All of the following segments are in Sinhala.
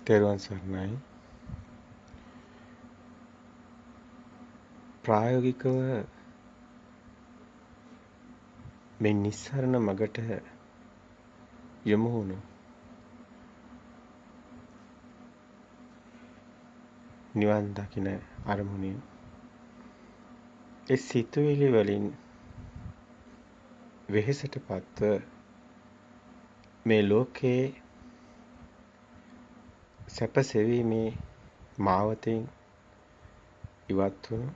තෙරුවන් සරණයි. ප්‍රායෝගිකව මේ නිස්සරණ මගට යොමු වුණු නිවන් දකින අරමුණින් ඒ සිතුවිලි වලින් වෙහෙසටපත්ව මේ ලෝකේ සැපසෙවීමේ මාවතෙන් ඉවත් වුණු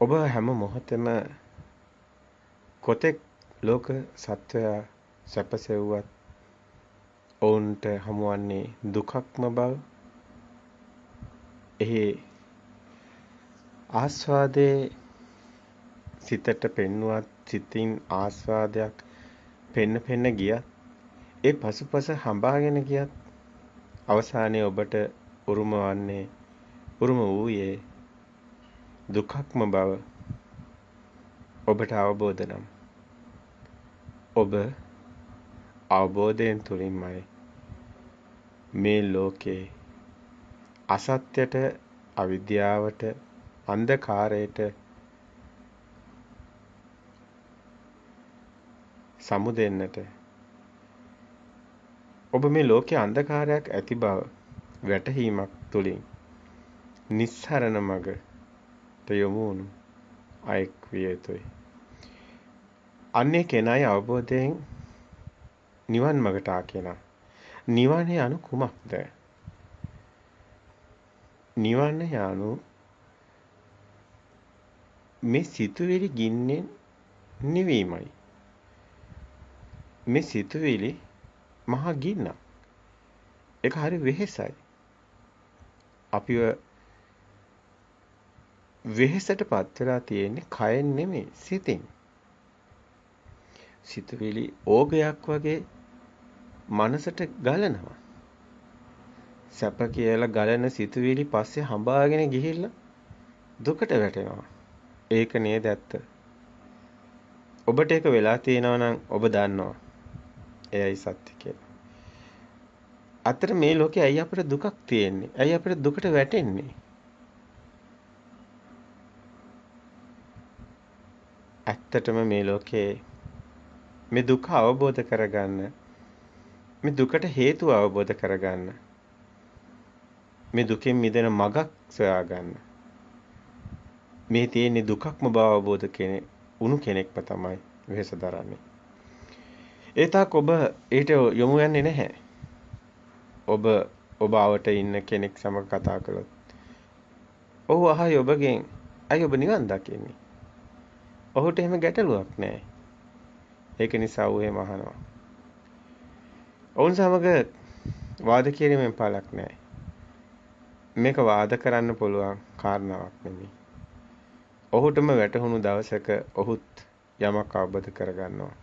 ඔබ හැම මොහොතෙම කොතෙක් ලෝක සත්වයා සැපසෙව්වත් ඔවුන්ට හමුවන්නේ දුකක්ම බව එහි ආස්වාදයේ සිතට පෙන්වුවත් සිතින් ආස්වාදයක් පෙන්න ගියත් ඒ පසුපස හඹාගෙන ගියත් අවසානයේ ඔබට උරුම වූයේ දුකක්ම බව ඔබට අවබෝධ නම් ඔබ අවබෝධයෙන් තුලින්මයි මේ ලෝකේ අසත්‍යයට අවිද්‍යාවට අන්ධකාරයට සමුදෙන්නට ඔබ මේ ලෝකයේ අන්ධකාරයක් ඇති බව වැටහීමක් තුලින් නිස්සරණ මගට යොමු වුණු අයෙක් විය යුතුයි. අන්නේ කෙනායි අවබෝධයෙන් නිවන් මගට ආ කෙනා. නිවන යනු කුමක්ද? නිවන යනු මේ සිතුවිලි ගින්නෙන් නිවීමයි. මේ සිතුවිලි මහා ගින්නක්. ඒක හරි වෙහෙසයි. අපිව වෙහෙසටපත් වෙලා තියෙන්නේ කයෙන් නෙමෙයි සිතින්. සිතුවිලි ඕගයක් වගේ මනසට ගලනවා. සැප කියලා ගලන සිතුවිලි පස්සේ හඹාගෙන ගිහිල්ලා දුකට වැටෙනවා. ඒක නේද ඇත්ත. ඔබට ඒක වෙලා තියෙනවා නම් ඔබ දන්නවා. එයයි සත්‍ය කියලා. අතර මේ ලෝකේ ඇයි අපිට දුකක් තියෙන්නේ? ඇයි අපිට දුකට වැටෙන්නේ? ඇත්තටම මේ ලෝකේ මේ දුක අවබෝධ කරගන්න මේ දුකට හේතුව අවබෝධ කරගන්න මේ දුකෙන් මිදෙන මගක් සොයාගන්න මේ තියෙන දුකක්ම බව අවබෝධ වුණු කෙනෙක්ම තමයි වෙහෙස දරන්නේ. ඒ තාක් ඔබ ඊට යොමු යන්නේ නැහැ. ඔබ ආවට ඉන්න කෙනෙක් සමග කතා කළොත් ඔහු අහයි ඔබගෙන් අයි ඔබ නිවන් දකින්නේ. ඔහුට එහෙම ගැටලුවක් නැහැ. ඒක නිසා ඌ එහෙම අහනවා. ඔවුන් සමග වාද කිරීමෙන් පළක් නැහැ. මේක වාද කරන්න පුළුවන් කාරණාවක් නෙමෙයි. ඔහුටම වැටහුණු දවසක ඔහුත් යමක් අවබෝධ කරගන්නවා.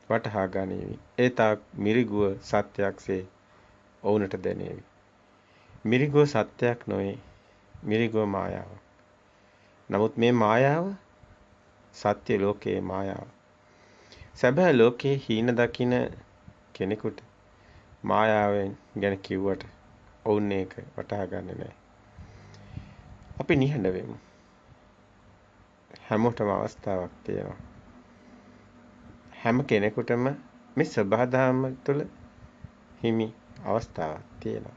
වටහා ගනිවි. ඒ තාක් මිරිගුව සත්‍යයක්සේ ඔවුන්ට දැනේවි. මිරිගුව සත්‍යයක් නොවේ. මිරිගුව මායාවක්. නමුත් මේ මායාව සත්‍ය ලෝකයේ මායාව. සැබෑ ලෝකයේ හීන දකින කෙනෙකුට මායාවෙන් ගැන කිව්වට ඔවුන් ඒක වටහා ගන්නේ නැහැ. අපි නිහඬ වෙමු. හැමෝටම අවස්ථාවක් තියෙනවා. හැම කෙනෙකුටම මේ සබහාදහම තුළ හිමි අවස්ථාවක් තියෙනවා.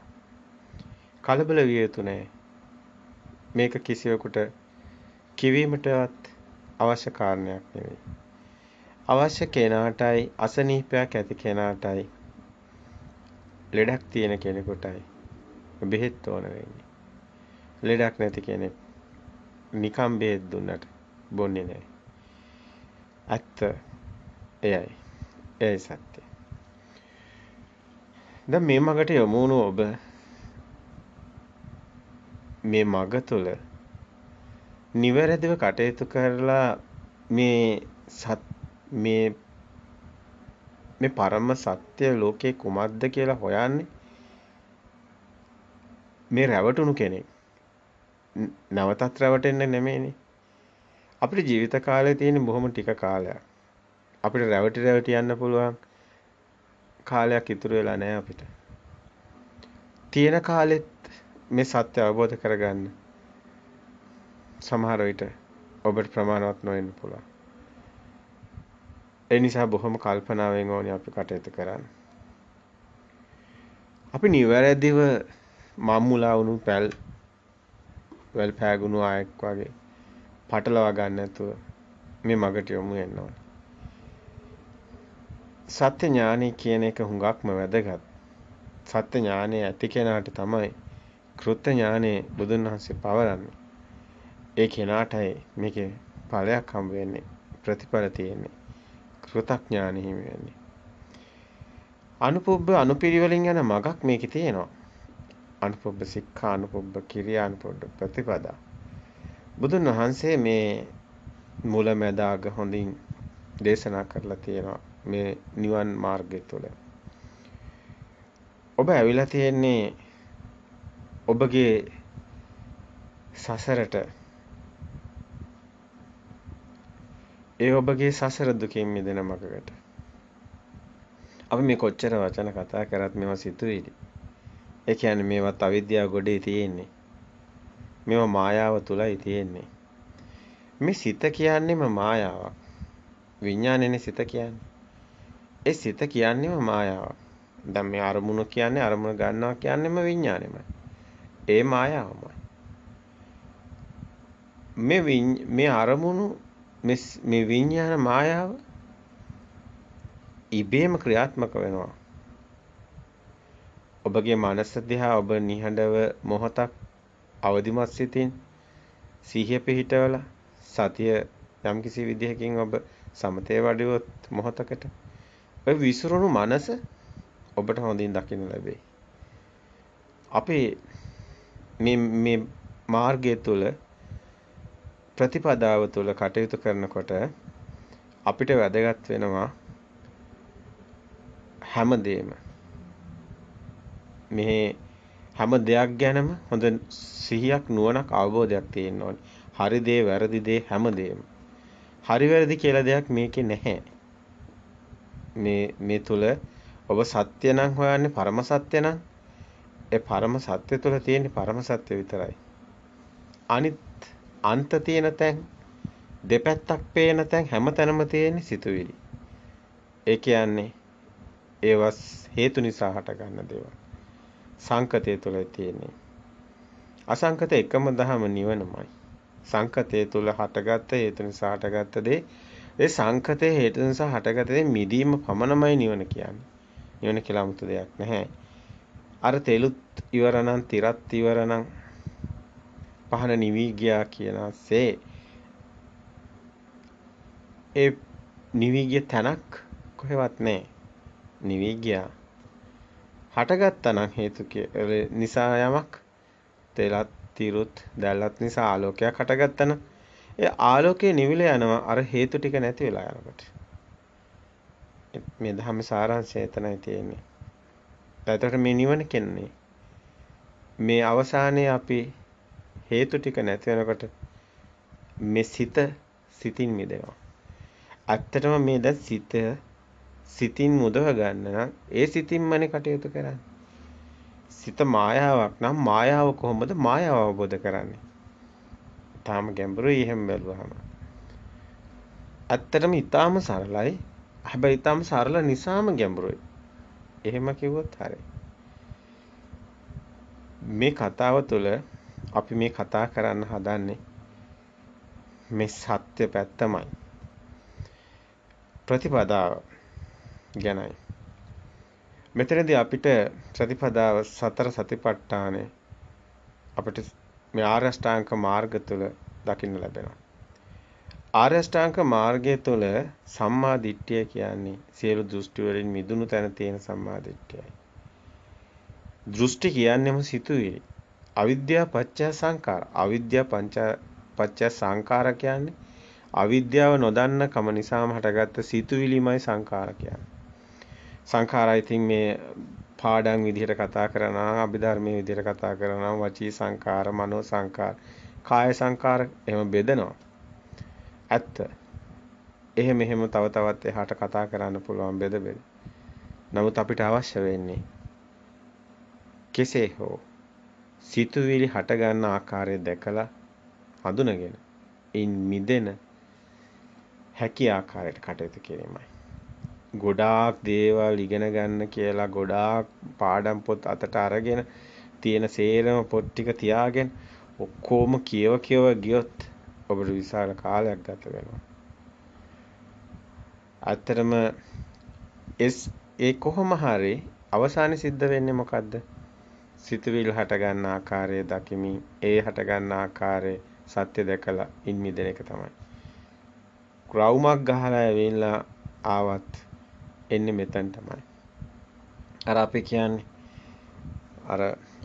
කලබල විය යුතු නැහැ. මේක කිසිවෙකුට කිවීමටවත් අවශ්‍ය කාරණයක් නෙවෙයි. අවශ්‍ය කෙනාටයි අසනීපයක් ඇති කෙනාටයි ලෙඩක් තියෙන කෙනෙකුටයි බෙහෙත් ඕන වෙන්නේ. ලෙඩක් නැති කෙනෙක් නිකම් බෙහෙත් දුන්නට බොන්නේ නැහැ. ඇත්ත එයයි. එයයි සත්‍ය. දැන් මේ මගට යොමු වුණු ඔබ මේ මග තුළ නිවැරදිව කටයුතු කරලා මේ පරම සත්‍ය ලෝකේ කුමක්ද කියලා හොයන්නේ මේ රැවටුණු කෙනෙක්. නැවතත් රැවටෙන්න නෙමෙයිනේ. අපේ ජීවිත කාලේ තියෙන බොහොම ටික කාලයක්. අපිට රැවටි යන්න පුළුවන් කාලයක් ඉතුරු වෙලා නැහැ අපිට. තියෙන කාලෙත් මේ සත්‍ය අවබෝධ කරගන්න සමහර විට ඔබට ප්‍රමාණවත් නොවෙන්න පුළුවන්. ඒ නිසා බොහොම කල්පනාවෙන් ඕනේ අපි කටයුතු කරන්න. අපි නිවැරදිව මම්මුලා වුණු වැල් පෑගුණු ආයෙක් වගේ පටලවා ගන්න නැතුව මේ මගට යමු වෙන්න ඕනේ. සත්‍ය ඥානය කියන එක හුඟක්ම වැදගත්. සත්‍ය ඥානය ඇති කෙනාට තමයි කෘත්‍ය ඥානය බුදුන් වහන්සේ පවරන්නේ. ඒ කෙනාටයි මේකේ ඵලයක් හම්බ වෙන්නේ, ප්‍රතිඵල තියෙන්නේ. කෘතඥානෙ හිමි වෙන්නේ. අනුපොබ්බ අනුපිරිවලින් යන මගක් මේකේ තියෙනවා. අනුපොබ්බ සික්ඛා අනුපොබ්බ කිරියා අනුපොබ්බ ප්‍රතිපදා. බුදුන් වහන්සේ මේ මුල මැද අග හොඳින් දේශනා කරලා තියෙනවා මේ නිවන් මාර්ගය තුළ. ඔබ ඇවිල්ලා තියෙන්නේ ඔබගේ සසරට. ඒ ඔබගේ සසර දුකින් මිදෙන මගකට. අපි මේ කොච්චර වචන කතා කරත් මේවා සිතුවිලි. ඒ කියන්නේ මේවත් අවිද්‍යාව ගොඩේ තියෙන්නේ. මේවා මායාව තුලයි තියෙන්නේ. මේ සිත කියන්නේම මායාවක්. විඥානයනේ සිත කියන්නේ. ඒ සිත කියන්නේම මායාවක්. දැන් මේ අරමුණ කියන්නේ අරමුණ ගන්නවා කියන්නේම විඥානෙමයි. ඒ මායාවමයි. මේ අරමුණු මේ විඥාන මායාව ඉබේම ක්‍රියාත්මක වෙනවා. ඔබගේ මනස දිහා ඔබ නිහඬව මොහොතක් අවදිමත් සිතින් සිහිය පිහිටවලා සතිය යම්කිසි විදිහකින් ඔබ සමතේ වඩුවොත් මොහොතකට ඔය විසිරුණු මනස ඔබට හොඳින් දකින්න ලැබේ. අපි මේ මාර්ගය තුල ප්‍රතිපදාව තුල කටයුතු කරනකොට අපිට වැදගත් වෙනවා හැමදේම මේ හැම දෙයක් ගැනම හොඳ සිහියක් නුවණක් අවබෝධයක් තියෙන්න ඕනේ. හරි දේ වැරදි දේ හැමදේම. හරි වැරදි කියලා දෙයක් මේකේ නැහැ. මේ තුල ඔබ සත්‍ය නම් හොයන්නේ පරම සත්‍ය නම් ඒ පරම සත්‍ය තුල තියෙන පරම සත්‍ය විතරයි. අනිත් අන්ත තියෙන තැන් දෙපැත්තක් පේන තැන් හැමතැනම තියෙන සිතුවිලි. ඒ කියන්නේ ඒවස් හේතු නිසා හටගන්න දේවල්. සංකතය තුල තියෙන්නේ. අසංකත එකම දහම නිවනමයි. සංකතය තුල හටගත්ත හේතු නිසා හටගත්ත දේ ඒ සංකතයේ හේතු නිසා හටගත්ත දේ මිදීම පමණමයි නිවන කියන්නේ. නිවන කියලා 아무තු දෙයක් නැහැ. අර තෙලුත් ඉවර නම් තිරත් ඉවර නම් පහන නිවි ගියා කියනසේ ඒ නිවි ගිය තැනක් කොහෙවත් නැහැ. නිවි ගියා. හටගත්තා නම් හේතු නිසා යමක් තෙලත් තිරුත් දැල්ලත් නිසා ආලෝකයක් හටගත්තා නම් ඒ ආලෝකය නිවිල යනවා අර හේතු ටික නැති වෙලා යනකොට. මේ ධම්ම සාරාංශය එතනයි තියෙන්නේ. එතකොට මේ නිවන කියන්නේ මේ අවසානයේ අපි හේතු ටික නැති වෙනකොට මේ සිතින් මිදෙනවා. ඇත්තටම මේ දැන් සිතින් මුදව ගන්න නම් ඒ සිතින්මනේ කටයුතු කරන්නේ. සිත මායාවක් නම් මායාව කොහොමද මායාව අවබෝධ කරන්නේ? තාම ගැඹුරුයි එහෙම බැලුවාම. ඇත්තටම ඊටාම සරලයි. හැබැයි ඊටාම සරල නිසාම ගැඹුරුයි. එහෙම කිව්වොත් හරියි. මේ කතාව තුළ අපි මේ කතා කරන්න හදන්නේ මේ සත්‍ය පැත්තමයි. ප්‍රතිපදාව ගැනයි. මෙතනදී අපිට ප්‍රතිපදාව සතර සතිපට්ඨානය අපිට මේ ආර්ය අෂ්ටාංග මාර්ග තුළ දකින්න ලැබෙනවා. ආර්ය අෂ්ටාංග මාර්ගය තුළ සම්මා දිට්ඨිය කියන්නේ සියලු දෘෂ්ටි වලින් මිදුණු තැන තියෙන සම්මා දිට්ඨියයි. දෘෂ්ටි කියන්නේම සිතුවිලි. අවිද්‍යාව පත්‍ය සංකාර. අවිද්‍යාව පත්‍ය සංකාර කියන්නේ අවිද්‍යාව නොදන්න කම නිසාම හටගත්ත සිතුවිලිමයි සංකාර කියන්නේ. සංඛාරය ඉතින් මේ පාඩම් විදිහට කතා කරනවා, අභිධර්මයේ විදිහට කතා කරනවා, වචී සංඛාර, මනෝ සංඛාර, කාය සංඛාර එහෙම බෙදනවා. ඇත්ත. එහෙම තව තවත් එහාට කතා කරන්න පුළුවන් බෙද. නමුත් අපිට අවශ්‍ය වෙන්නේ කෙසේ හෝ සිතුවිලි හට ගන්න ආකාරය දැකලා හඳුනගෙන ඉන් මිදෙන හැකි ආකාරයට කටයුතු කිරීමයි. ගොඩාක් දේවල් ඉගෙන ගන්න කියලා ගොඩාක් පාඩම් පොත් අතට අරගෙන තියෙන සේරම පොත් ටික තියාගෙන ඔක්කොම කියව ගියොත් ඔබට විශාල කාලයක් ගත වෙනවා. ඇත්තටම ඒ කොහොම හරි අවසානයේ සිද්ධ වෙන්නේ මොකද්ද? සිතුවිලි හට ගන්න ආකාරය දකිමින් ඒ හට ගන්න ආකාරයේ සත්‍ය දැකලා ඉන් මිදෙන එක තමයි. ක්‍රවුමක් ගහලා ඇවිල්ලා ආවත් එන්නේ මෙතන තමයි. අර අපි කියන්නේ අර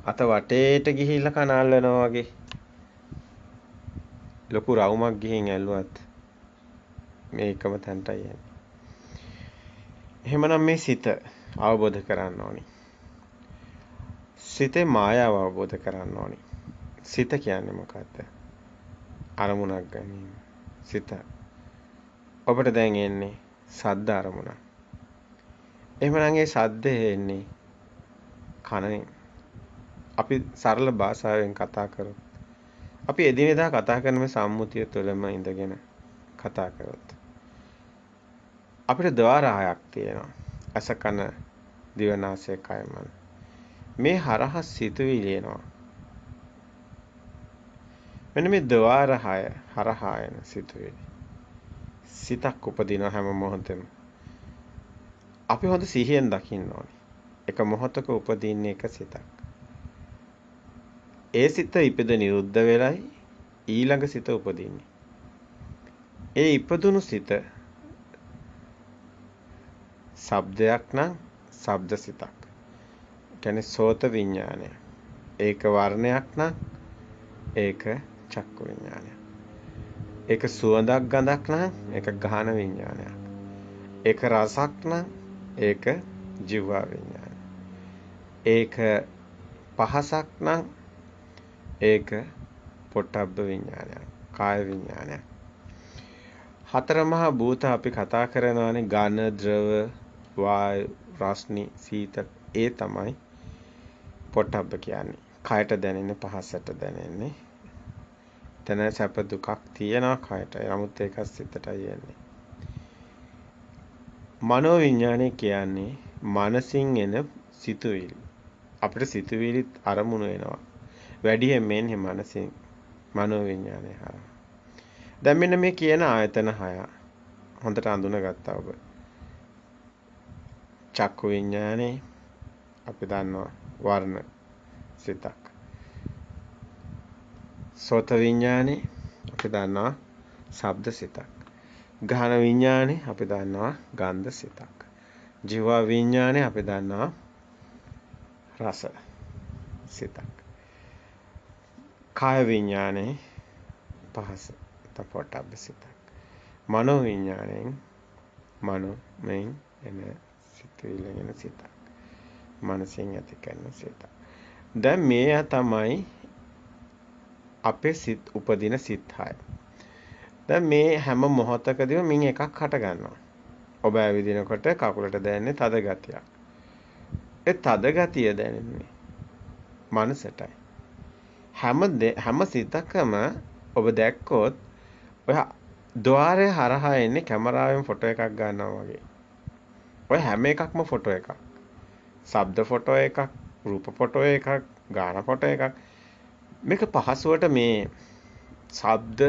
අත වටේට ගිහිල්ලා කනල්ලනවා වගේ. ලොකු රවුමක් ගිහින් ඇල්ලුවත් මේ එකම තැනටයි යන්නේ. එහෙමනම් මේ සිත අවබෝධ කරගන්න ඕනි. සිතේ මායාව අවබෝධ කරගන්න ඕනි. සිත කියන්නේ මොකද්ද? අරමුණක් ගැනීම. සිත. ඔබට දැන් එන්නේ සද්ද අරමුණ. එහෙමනම් ඒ සද්දේ එන්නේ කනෙන්. අපි සරල භාෂාවෙන් කතා කරොත් අපි එදිනෙදා කතා කරන මේ සම්මුතිය තුළම ඉඳගෙන කතා කරොත් අපිට ద్వාර හයක් තියෙනවා. අස කන දිව නාසය කය මන. මේ හරහා සිතුවිලි එනවා. මෙන්න මේ ద్వාර හය හරහා එන සිතුවිලි. සිතක් උපදින හැම මොහොතෙම අපි හොඳ සිහියෙන් දකින්න ඕනේ. එක මොහොතක උපදින්නේ එක සිතක්. ඒ සිත ඉපද නිරුද්ධ වෙලයි ඊළඟ සිත උපදින්නේ. ඒ ඉපදුණු සිත ශබ්දයක් නම් ශබ්ද සිතක්. කියන්නේ සෝත විඥානය. ඒක වර්ණයක් නම් ඒක චක්කු විඥානය. ඒක සුවඳක් ගඳක් නම් ඒක ගහන විඥානයක්. ඒක රසක් නම් ඒක ජීවා විඥානය. ඒක පහසක් නම් ඒක පොට්ටබ්බ විඥානයක්. කාය විඥානයක්. හතර මහා භූත අපි කතා කරනවානේ ඝන, ද්‍රව, වායු, රස්නි, සීතල. ඒ තමයි පොට්ටබ්බ කියන්නේ. කයට දැනෙන්නේ පහසට දැනෙන්නේ. තන සැප දුකක් තියෙනවා කයට. නමුත් ඒක සිතටයි යන්නේ. මනෝ විඥානය කියන්නේ මනසින් එන සිතුවිලි. අපිට සිතුවිලි අරමුණු වෙනවා. වැඩියෙන් මෙන්නේ මනසින් මනෝ විඥානය හරහා. දැන් මෙන්න මේ කියන ආයතන 6 හොඳට අඳුනගත්තා ඔබ. චක්කු විඥානේ අපි දන්නවා වර්ණ සිතක්. සෝත විඥානේ අපි දන්නවා ශබ්ද සිතක්. ගහන විඥානේ අපි දන්නවා ගන්ධ සිතක්. ජීව විඥානේ අපි දන්නවා රස සිතක්. කාය විඥානේ පහස තපොට්ටබ්බ සිතක්. මනෝ විඥාණයෙන් මනෝමයෙන් එන සිතුවිලි එන සිතක්. මනසෙන් ඇති කරන සිතක්. දැන් මේ තමයි අපේ සිත් උපදින සිත් 6. දැන් මේ හැම මොහොතකදීම මින් එකක් හට ගන්නවා. ඔබ ඇවිදිනකොට කකුලට දැනෙන්නේ තද ගතියක්. ඒ තද ගතිය දැනෙන්නේ මනසටයි. හැම සිතකම ඔබ දැක්කොත් ඔය ద్వාරය හරහා එන්නේ කැමරාවෙන් ෆොටෝ එකක් ගන්නවා වගේ. ඔය හැම එකක්ම ෆොටෝ එකක්. ශබ්ද ෆොටෝ එකක්, රූප ෆොටෝ එකක්, ගාන ෆොටෝ එකක්. මේක පහසුවට මේ ශබ්ද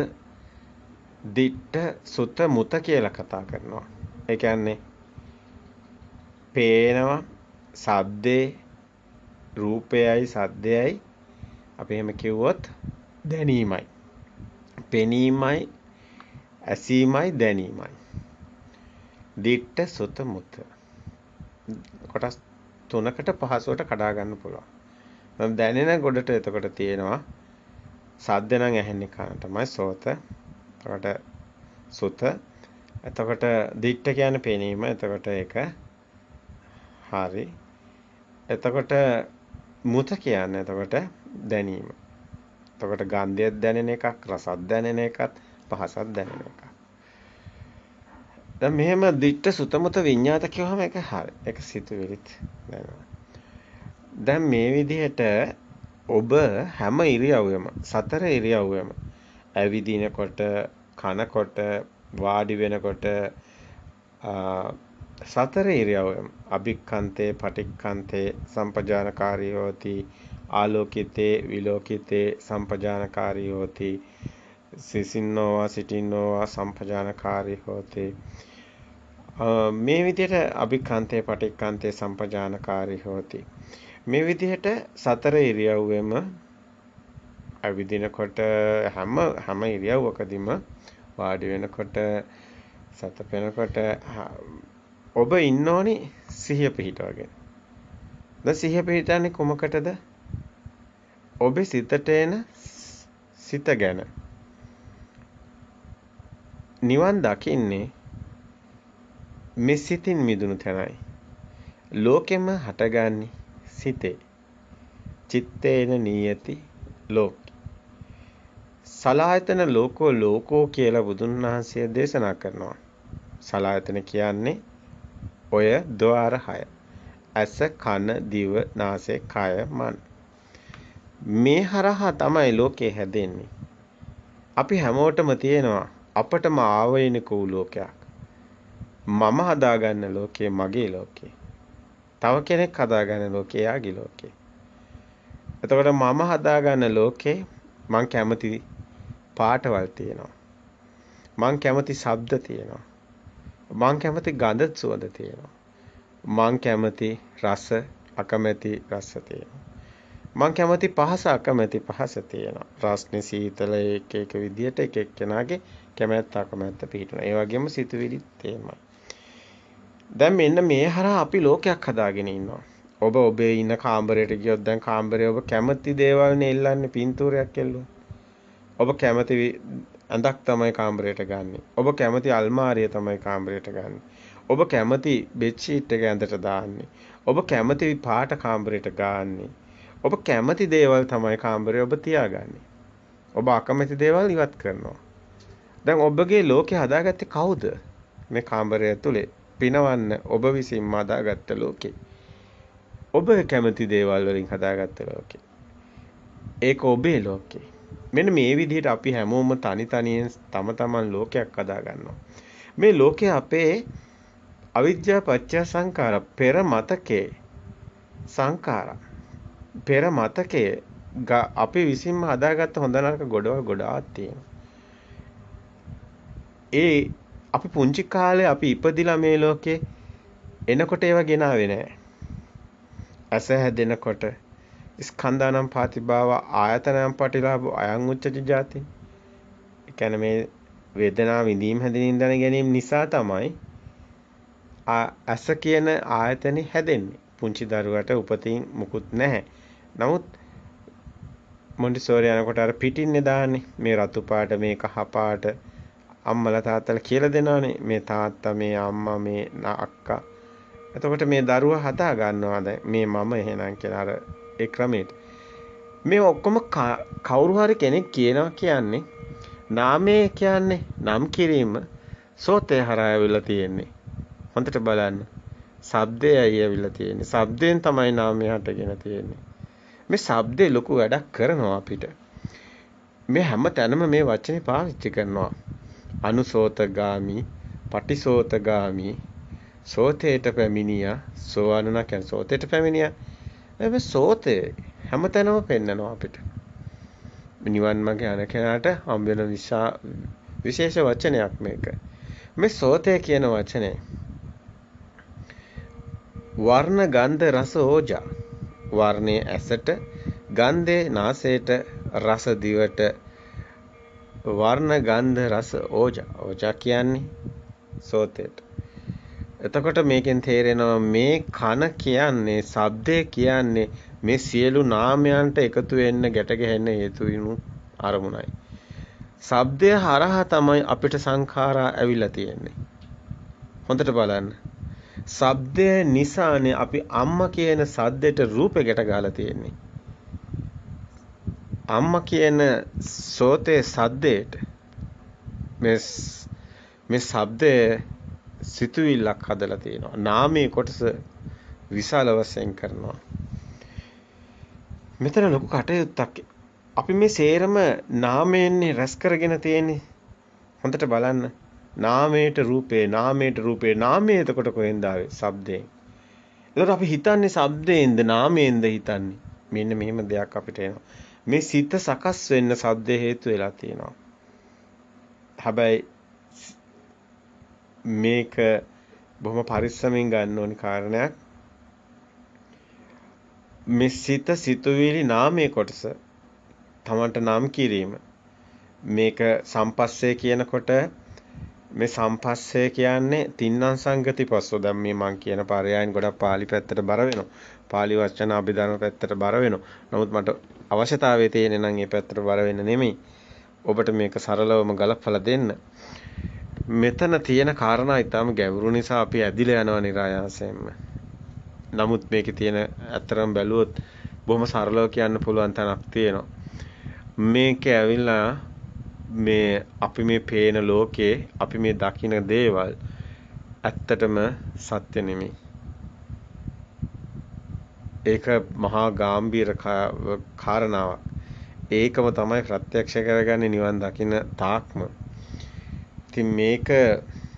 දිට්ඨ සුත මුත කියලා කතා කරනවා. ඒ කියන්නේ පේනවා ශබ්දේ රූපයයි සද්දයයි අපි එහෙම කිව්වොත් දැනීමයි. පෙනීමයි ඇසීමයි දැනීමයි. දිට්ඨ සුත මුත. කොටස් තුනකට පහසුවට කඩා ගන්න පුළුවන්. මම දැනෙන ගොඩට එතකොට තියෙනවා සද්ද නම් ඇහෙන්නේ කන තමයි සෝත. එතකොට සුත. එතකොට දිට්ඨ කියන්නේ පෙනීම. එතකොට ඒක හරි. එතකොට මුත කියන්නේ එතකොට දැනීම. එතකොට ගන්ධයක් දැනෙන එකක්, රසක් දැනෙන එකක්, පහසක් දැනෙන එකක්. දැන් මෙහෙම දිට්ඨ සුතමුත විඤ්ඤාත කියවම ඒක හරි. ඒක සිතුවිලිත් දැනෙනවා. දැන් මේ විදිහට ඔබ හැම ඉරියව්වෙම සතර ඉරියව්වෙම ඇවිදිනකොට, කනකොට, වාඩි වෙනකොට සතර ඉරියව්වෙම අභික්ඛන්තේ, පටික්ඛන්තේ, සම්පජානකාරී හෝති, ආලෝකිතේ, විලෝකිතේ, සම්පජානකාරී හෝති, සිසින්නෝවා, සිටින්නෝවා, සම්පජානකාරී හෝති. මේ විදිහට අභික්ඛන්තේ, පටික්ඛන්තේ, සම්පජානකාරී හෝති. මේ විදිහට සතර ඉරියව්වෙම ඇවිදිනකොට හැම ඉරියව්වකදීම වාඩි වෙනකොට සතපෙනකොට ඔබ ඉන්න ඕනි සිහිය පිහිටවගෙන. දැන් සිහිය පිහිටන්නේ කොමකටද? ඔබේ සිතට එන සිත ගැන. නිවන් දකින්නේ මේ සිතින් මිදුණු තැනයි. ලෝකෙම හටගන්නේ සිතේ. චිත්තේන නීයති ලෝක. සලායතන ලෝකෝ කියලා බුදුන් වහන්සේ දේශනා කරනවා. සලායතන කියන්නේ ඔය ద్వාර 6. ඇස, කන, දිව, නාසය, කය, මන. මේ හරහා තමයි ලෝකේ හැදෙන්නේ. අපි හැමෝටම තියෙනවා අපටම ආවේනික වූ ලෝකයක්. මම හදාගන්න ලෝකේ මගේ ලෝකේ. තව කෙනෙක් හදාගන්න ලෝකේ යාගේ ලෝකේ. එතකොට මම හදාගන්න ලෝකේ මං කැමති පාටවල් තියෙනවා. මං කැමති ශබ්ද තියෙනවා. මං කැමති ගඳ සුවඳ තියෙනවා. මං කැමති රස අකමැති රස තියෙනවා. මං කැමති පහස අකමැති පහස තියෙනවා. රස්නේ සීතල එක එක විදියට එක එක්කෙනාගේ කැමැත්ත අකමැත්ත පිහිටනවා. ඒ වගේම සිතුවිලිත් එහෙමයි. දැන් මෙන්න මේ හරහා අපි ලෝකයක් හදාගෙන ඉන්නවා. ඔබ ඔබේ ඉන්න කාමරයට ගියොත් දැන් කාමරේ ඔබ කැමති දේවල් නේ එල්ලන්නේ පින්තූරයක් එල්ලුවා. ඔබ කැමති ඇඳක් තමයි කාමරයට ගන්නෙ. ඔබ කැමති අල්මාරිය තමයි කාමරයට ගන්නෙ. ඔබ කැමති බෙඩ් ෂීට් එක ඇඳට දාන්නේ. ඔබ කැමති පාට කාමරයට ගන්නෙ. ඔබ කැමති දේවල් තමයි කාමරේ ඔබ තියාගන්නේ. ඔබ අකමැති දේවල් ඉවත් කරනවා. දැන් ඔබගේ ලෝකේ හදාගත්තේ කවුද? මේ කාමරය ඇතුලේ පිනවන්න ඔබ විසින්ම හදාගත්ත ලෝකේ. ඔබ කැමති දේවල් වලින් හදාගත්ත ලෝකේ. ඒක ඔබේ ලෝකේ. මෙන්න මේ විදිහට අපි හැමෝම තනි තනියෙන් තම තමන් ලෝකයක් හදා ගන්නවා. මේ ලෝකේ අපේ අවිජ්ජා පත්‍ය සංඛාර පෙර මතකේ සංඛාර පෙර මතකේ අපි විසින්ම හදාගත්ත හොඳ නරක ගොඩවල් ගොඩාක් තියෙනවා. ඒ අපි පුංචි කාලේ අපි ඉපදිලා මේ ලෝකේ එනකොට ඒව ගෙනාවේ නැහැ. ඇස හැදෙනකොට ස්කන්ධානම් පාතිභාව ආයතනනම් පටිලාභ අයං උච්චති ජාති. ඒ කියන්නේ මේ වේදනාව විඳීම් හැදෙනින් දැන ගැනීම නිසා තමයි ඇස කියන ආයතනෙ හැදෙන්නේ. පුංචි දරුවට උපතින් මුකුත් නැහැ. නමුත් මොන්ටිසෝරි යනකොට අර පිටින්නේ දාන්නේ මේ රතු පාට මේ කහ පාට අම්මලා තාත්තලා කියලා දෙනවානේ මේ තාත්තා මේ අම්මා මේ අක්කා. එතකොට මේ දරුවා හදා ගන්නවා දැන් මේ මම එහෙනම් කියලා අර ඒ ක්‍රමයට. මේ ඔක්කොම කවුරු හරි කෙනෙක් කියනවා කියන්නේ නාමය කියන්නේ නම් කිරීම සෝතේ හරහා ඇවිල්ලා තියෙන්නේ. හොඳට බලන්න. ශබ්දයයි ඇවිල්ලා තියෙන්නේ. ශබ්දයෙන් තමයි නාමය හටගෙන තියෙන්නේ. මේ ශබ්දේ ලොකු වැඩක් කරනවා අපිට. මේ හැම තැනම මේ වචනේ පාවිච්චි කරනවා. අනුසෝතගාමි, පටිසෝතගාමි, සෝතේට පැමිණියා, සෝවනුනා කියන්නේ සෝතේට පැමිණියා. මේ සෝතේ හැමතැනම පෙන්නනවා අපිට. නිවන් මාර්ගය යන කෙනාට හම් වෙන විශේෂ වචනයක් මේක. මේ සෝතේ කියන වචනේ වර්ණ ගන්ධ රස ඕජා. වර්ණයේ ඇසට, ගන්ධේ නාසයට, රස දිවට, වර්ණ ගන්ධ රස ඕජා. ඕජා කියන්නේ සෝතේට. එතකොට මේකෙන් තේරෙනවා මේ කන කියන්නේ ශබ්දේ කියන්නේ මේ සියලු නාමයන්ට එකතු වෙන්න ගැට ගැහෙන්න හේතු වෙනු අරමුණයි. ශබ්දය හරහා තමයි අපිට සංඛාරා ඇවිල්ලා තියෙන්නේ. හොඳට බලන්න. ශබ්දය නිසානේ අපි අම්මා කියන සද්දෙට රූපේ ගැට ගහලා තියෙන්නේ. අම්මා කියන සෝතේ සද්දේට මේ ශබ්දේ සිතුවිල්ලක් හදලා තියෙනවා. නාමයේ කොටස විශාල වශයෙන් කරනවා. මෙතන ලොකු කටයුත්තක්. අපි මේ සේරම නාමයෙන්නේ රැස් කරගෙන තියෙන්නේ. හොඳට බලන්න. නාමයට රූපේ, නාමයට රූපේ, නාමය එතකොට කොහෙන්ද ආවේ? ශබ්දයෙන්. එතකොට අපි හිතන්නේ ශබ්දයෙන්ද නාමයෙන්ද හිතන්නේ. මෙන්න මෙහෙම දෙයක් අපිට එනවා. මේ සිත සකස් වෙන්න ශබ්දේ හේතු වෙලා තියෙනවා. හැබැයි මේක බොහොම පරිස්සමින් ගන්න ඕනි කාරණයක්. මේ සිත සිතුවිලි නාමයේ කොටස තමන්ට නම් කිරීම. මේක සම්පස්සේ කියනකොට මේ සම්පස්සේ කියන්නේ තින්නම් සංගති පස්සෝ. දැන් මේ මං කියන පරයයන් ගොඩක් පාලි පැත්තට බර වෙනවා. පාලි වචන අභිධර්ම පැත්තට බර වෙනවා. නමුත් මට අවශ්‍යතාවය තියෙන්නේ නම් මේ පැත්තට බර වෙන්න නෙමෙයි. ඔබට මේක සරලවම ගලපලා දෙන්න. මෙතන තියෙන කාරණා ඊටම ගැඹුරු නිසා අපි ඇදිලා යනවා નિરાයාසයෙන්ම. නමුත් මේකේ තියෙන අතරම බැලුවොත් බොහොම සරලව කියන්න පුළුවන් තැනක් තියෙනවා. මේක ඇවිල්ලා මේ අපි මේ පේන ලෝකේ අපි මේ දකින දේවල් ඇත්තටම සත්‍ය නෙමෙයි. ඒක මහා ගැඹීර කාරණාවක්. ඒකම තමයි ප්‍රත්‍යක්ෂ කරගන්නේ නිවන් දකින තාක්ම. ඉතින් මේක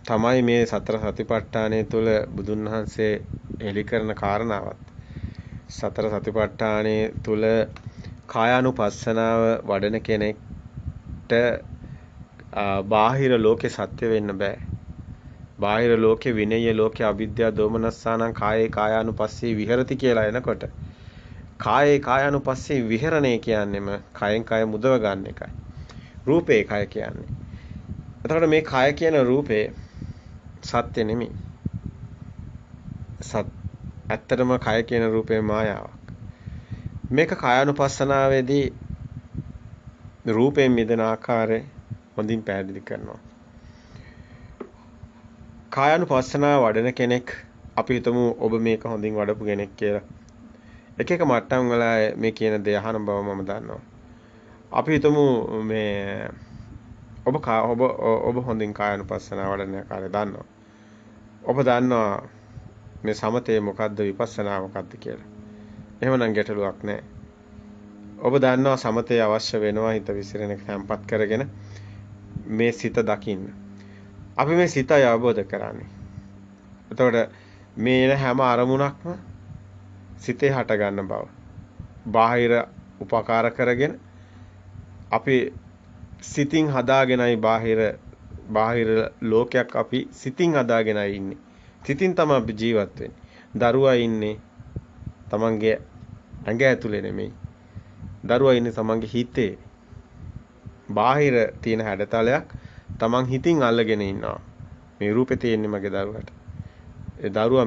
තමයි මේ සතර සතිපට්ඨානය තුළ බුදුන් වහන්සේ එලි කරන කාරණාවත්. සතර සතිපට්ඨානය තුළ කායානුපස්සනාව වඩන කෙනෙක්ට බාහිර ලෝකේ සත්‍ය වෙන්න බෑ. බාහිර ලෝකේ විනය ලෝකේ අවිද්‍යා දෝමනස්සානං කායේ කායානුපස්සී විහෙරති කියලා එනකොට කායේ කායානුපස්සී විහෙරණය කියන්නේම කයෙන් කය මුදව ගන්න එකයි. රූපේ කය කියන්නේ. එතකොට මේ කය කියන රූපේ සත්‍ය නෙමෙයි. ඇත්තටම කය කියන රූපේ මායාවක්. මේක කායානුපස්සනාවේදී රූපයෙන් මිදෙන ආකාරය හොඳින් පැහැදිලි කරනවා. කායානුපස්සනාව වඩන කෙනෙක් අපි හිතමු ඔබ මේක හොඳින් වඩපු කෙනෙක් කියලා. එක එක මට්ටම් වල මේ කියන දේ අහන බව මම දන්නවා. අපි හිතමු මේ ඔබ හොඳින් කායානුපස්සනාව වඩන ආකාරය දන්නවා. ඔබ දන්නවා මේ සමතේ මොකද්ද විපස්සනා මොකද්ද කියලා. එහෙමනම් ගැටලුවක් නැහැ. ඔබ දන්නවා සමතේ අවශ්‍ය වෙනවා හිත විසිරෙන එක තැම්පත් කරගෙන මේ සිත දකින්න. අපි මේ සිතයි අවබෝධ කරන්නේ. එතකොට මේ එන හැම අරමුණක්ම සිතේ හට ගන්න බව. බාහිර උපකාර කරගෙන අපි සිතින් හදාගෙනයි බාහිර ලෝකයක් අපි සිතින් හදාගෙනයි ඉන්නේ. සිතින් තමයි අපි ජීවත් වෙන්නේ. දරුවා ඉන්නේ තමන්ගේ ඇඟ ඇතුලේ නෙමෙයි. දරුවා ඉන්නේ තමන්ගේ හිතේ. බාහිර තියෙන හැඩතලයක් තමන් හිතින් අල්ලගෙන ඉන්නවා. මේ රූපේ තියෙන්නේ මගේ දරුවට. ඒ දරුවා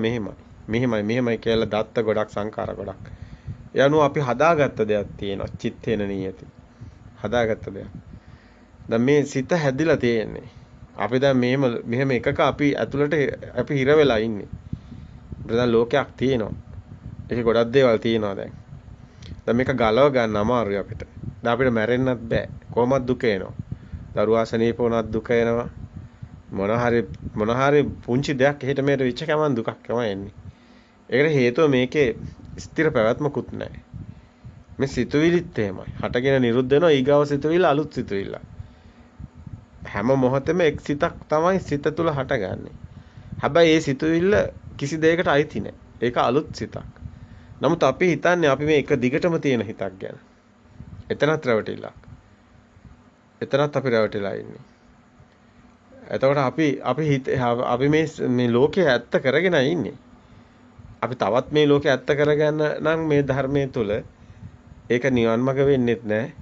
මෙහෙමයි කියලා දත්ත ගොඩක් සංකාර ගොඩක්. යනු අපි හදාගත්ත දෙයක් තියෙනවා. චිත්තේන නියති. හදාගත්ත දෙයක්. දැන් මේ සිත හැදිලා තියෙන්නේ. අපි දැන් මෙහෙම එකක අපි ඇතුළට අපි හිර වෙලා ඉන්නේ. දැන් ලෝකයක් තියෙනවා. ඒකේ ගොඩක් දේවල් තියෙනවා දැන්. දැන් මේක ගලව ගන්න අමාරුයි අපිට. දැන් අපිට මැරෙන්නත් බෑ. කොහොමද දුක එනවා. දරුවා සනීප වුණත් දුක එනවා. මොන හරි පුංචි දෙයක් එහෙට මෙහෙට වෙච්ච ගමන් දුකක් තමයි එන්නේ. ඒකට හේතුව මේකේ ස්ථිර පැවැත්මකුත් නැහැ. මේ සිතුවිලිත් එහෙමයි. හටගෙන නිරුද්ධ වෙනවා ඊගාව සිතුවිල්ල අලුත් සිතුවිල්ල. හැම මොහොතෙම එක් සිතක් තමයි සිත තුළ හටගන්නේ. හැබැයි ඒ සිතුවිල්ල කිසි දෙයකට අයිති නැහැ. ඒක අලුත් සිතක්. නමුත් අපි හිතන්නේ අපි මේ එක දිගටම තියෙන හිතක් ගැන. එතනත් රැවටිලා. එතනත් අපි රැවටිලා ඉන්නේ. එතකොට අපි මේ ලෝකයේ ඇත්ත කරගෙන ඉන්නේ. අපි තවත් මේ ලෝකයේ ඇත්ත කරගන්න නම් මේ ධර්මයේ තුල ඒක නිවන් මඟ වෙන්නෙත් නැහැ.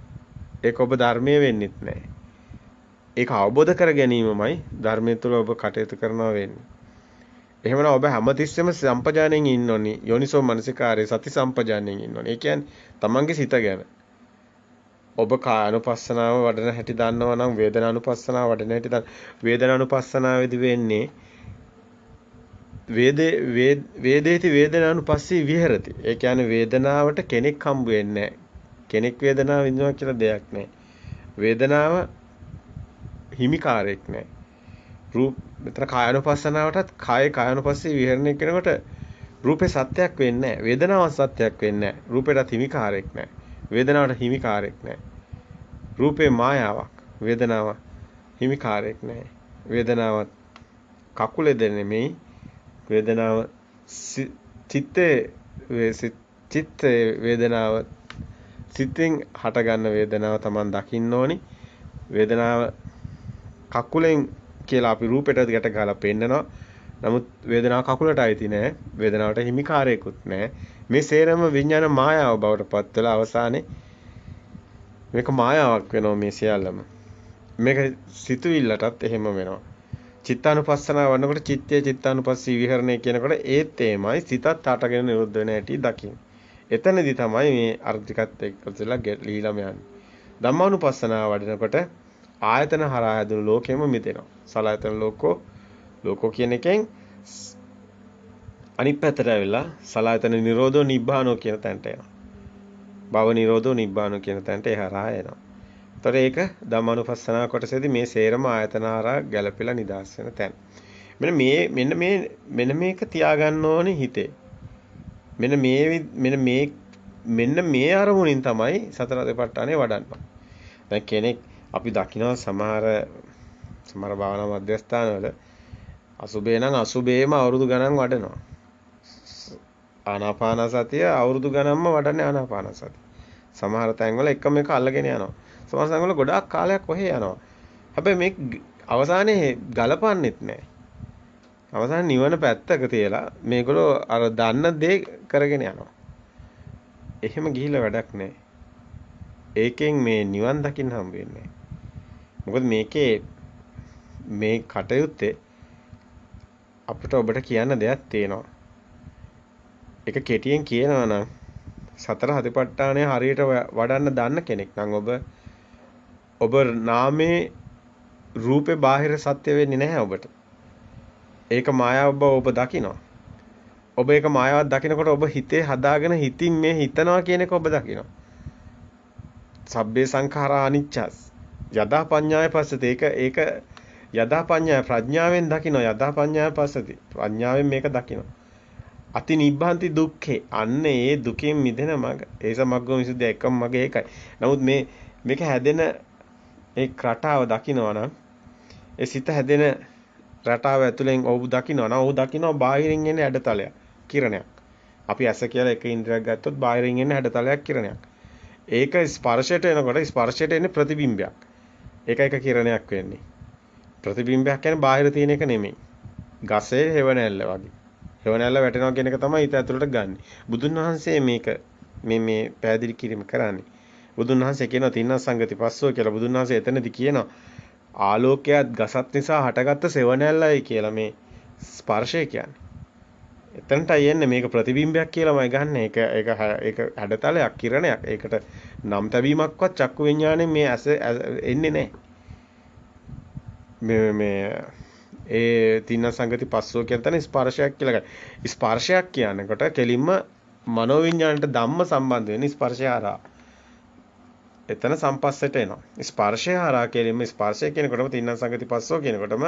ඒක ඔබ ධර්මයේ වෙන්නෙත් නැහැ. ඒක අවබෝධ කර ගැනීමමයි ධර්මයේ තුල ඔබ කටයුතු කරනවා වෙන්නේ. එහෙමනම් ඔබ හැමතිස්සෙම සම්පජාණයෙන් ඉන්න ඕනි. යෝනිසෝ මනසිකාරයේ සති සම්පජාණයෙන් ඉන්න ඕනි. ඒ කියන්නේ තමන්ගේ සිත ගැන. ඔබ කායනුපස්සනාව වඩන හැටි දන්නවා නම් වේදනානුපස්සනාව වඩන හැටි වේදනානුපස්සනාවේදී වෙන්නේ වේදේති වේදනානුපස්සී විහෙරති. ඒ කියන්නේ වේදනාවට කෙනෙක් හම්බ වෙන්නේ නැහැ. කෙනෙක් වේදනාව විඳිනවා කියලා දෙයක් නැහැ. වේදනාව හිමිකාරයක් නැහැ. මෙතන කායानुපස්සනාවටත් කායानुපස්සී විහරණය කරනකොට රූපේ සත්‍යයක් වෙන්නේ නැහැ. වේදනාවක් සත්‍යයක් වෙන්නේ නැහැ. රූපේට හිමිකාරයක් නැහැ. වේදනාවට හිමිකාරයක් නැහැ. රූපේ මායාවක්. වේදනාව හිමිකාරයක් නැහැ. වේදනාව කකුලේ නෙමෙයි. වේදනාව චිත්තේ වේදනාව සිතින් හටගන්න වේදනාව Taman දකින්න ඕනි. වේදනාව කකුලෙන් කියලා අපි රූපෙට ගැට ගහලා පෙන්නනවා. නමුත් වේදනාව කකුලට අයිති නෑ. වේදනාවට හිමිකාරයකුත් නෑ. මේ සේරම විඥාන මායාව බවට පත් වෙලා අවසානයේ මේක මායාවක් වෙනවා මේ සියල්ලම. මේක සිතුවිල්ලටත් එහෙම වෙනවා. චිත්තානුපස්සනාව වන්නකොට චිත්තේ චිත්තානුපස්සී විහරණය කියනකොට ඒත් එමයයි සිතත් හටගෙන නිරුද්ධ වෙන හැටි දකින්න. එතනදී තමයි මේ අර්ථිකත් එක්කලා লীලම යන්නේ. ධම්මානුපස්සනාව වඩනකොට ආයතන හරහා හැදුණු ලෝකෙම මිදෙනවා. සලආයතන ලෝකෝ කියන එකෙන් අනිත් පැත්තට ඇවිල්ලා සලආයතන නිරෝධෝ නිබ්බානෝ කියන තැනට එනවා. භව නිරෝධෝ නිබ්බානෝ කියන තැනට ඒ හරහා එනවා. ඒතර ඒක ධම්මානුපස්සනාව කොටසේදී මේ සේරම ආයතන හරහා ගැලපෙලා නිදාස් වෙන තැන. මෙන්න මේක තියාගන්න ඕනේ හිතේ. මෙන්න මේ අරමුණින් තමයි සතර දෙපට්ඨානේ වඩන්නේ. දැන් කෙනෙක් අපි දකිනවා සමහර භාවනා මධ්‍යස්ථානවල අසුබේ නම් අසුබේම අවුරුදු ගණන් වඩනවා. ආනාපාන සතිය අවුරුදු ගණන්ම වඩන්නේ ආනාපාන සතිය. සමහර තැන්වල එකම එක අල්ලගෙන යනවා. සමහර තැන්වල ගොඩාක් කාලයක් ඔහේ යනවා. හැබැයි මේ අවසානයේ ගලපන්නෙත් නැහැ. අවසාන නිවන පැත්තක තියලා මේගොල්ලෝ අර දන්න දේ කරගෙන යනවා. එහෙම ගිහිල්ලා වැඩක් නැහැ. ඒකෙන් මේ නිවන් දකින්න හම්බ වෙන්නේ. මොකද මේ කටයුත්තේ අපිට ඔබට කියන්න දෙයක් තියෙනවා. ඒක කෙටියෙන් කියනවා නම් සතර හතිපට්ඨානය හරියට වඩන්න දන්න කෙනෙක් නම් ඔබ නාමේ රූපේ බාහිර සත්‍ය වෙන්නේ නැහැ ඔබට. ඒක මායාව බව ඔබ දකිනවා. ඔබ ඒක මායාවක් දකිනකොට ඔබ හිතේ හදාගෙන හිතින් මේ හිතනවා කියන එක ඔබ දකිනවා. සබ්බේ සංඛාරා අනිච්චස්. යදා පඤ්ඤාය පස්සති. ඒක යදා පඤ්ඤාය ප්‍රඥාවෙන් දකිනවා. යදා පඤ්ඤාය පස්සති. ප්‍රඥාවෙන් මේක දකිනවා. අති නිබ්බාන්ති දුක්ඛේ. අන්න ඒ දුකෙන් මිදෙන මඟ. ඒස මග්ගෝ විසුද්ධිය එකම මඟ ඒකයි. නමුත් මේක හැදෙන ඒ රටාව දකිනවා නම් ඒ සිත හැදෙන රටාව ඇතුලෙන් ඔව් දකිනවා නම් ඔව් දකිනවා බාහිරින් එන හැඩතලයක් කිරණයක්. අපි ඇස කියලා එක ඉන්ද්‍රියක් ගත්තොත් බාහිරින් එන හැඩතලයක් කිරණයක්. ඒක ස්පර්ශයට එනකොට ස්පර්ශයට එන්නේ ප්‍රතිබිම්බයක්. ඒක එක කිරණයක් වෙන්නේ. ප්‍රතිබිම්බයක් කියන්නේ බාහිර තියෙන එක නෙමෙයි. ගසේ හේවණැල්ල වගේ. හේවණැල්ල වැටෙනවා කියන එක තමයි හිත ඇතුළට ගන්නෙ. බුදුන් වහන්සේ මේ පැහැදිලි කිරීම කරන්නේ. බුදුන් වහන්සේ කියනවා තින්න සංගති පස්සෝ කියලා. බුදුන් වහන්සේ එතනදී කියනවා ආලෝකයක් ගසත් නිසා හටගත්ත සෙවණැල්ලයි කියලා මේ ස්පර්ශය කියන්නේ. එතනටයි එන්නේ මේක ප්‍රතිබිම්බයක් කියලාමයි ගන්න. ඒක හැඩතලයක් කිරණයක්. ඒකට නම් තැබීමක්වත් චක්කු විඤ්ඤාණයෙන් මේ ඇස එන්නේ නැහැ. ඒ තින්න සංගති පස්සෝ කියන තැන ස්පර්ශයක් කියලා ගන්න. ස්පර්ශයක් කියනකොට කෙලින්ම මනෝවිඤ්ඤාණයට ධම්ම සම්බන්ධ වෙන ස්පර්ශය හරහා. එතන සම්පස්සට එනවා. ස්පර්ශය හරහා කෙලින්ම ස්පර්ශය කියනකොටම තින්න සංගති පස්සෝ කියනකොටම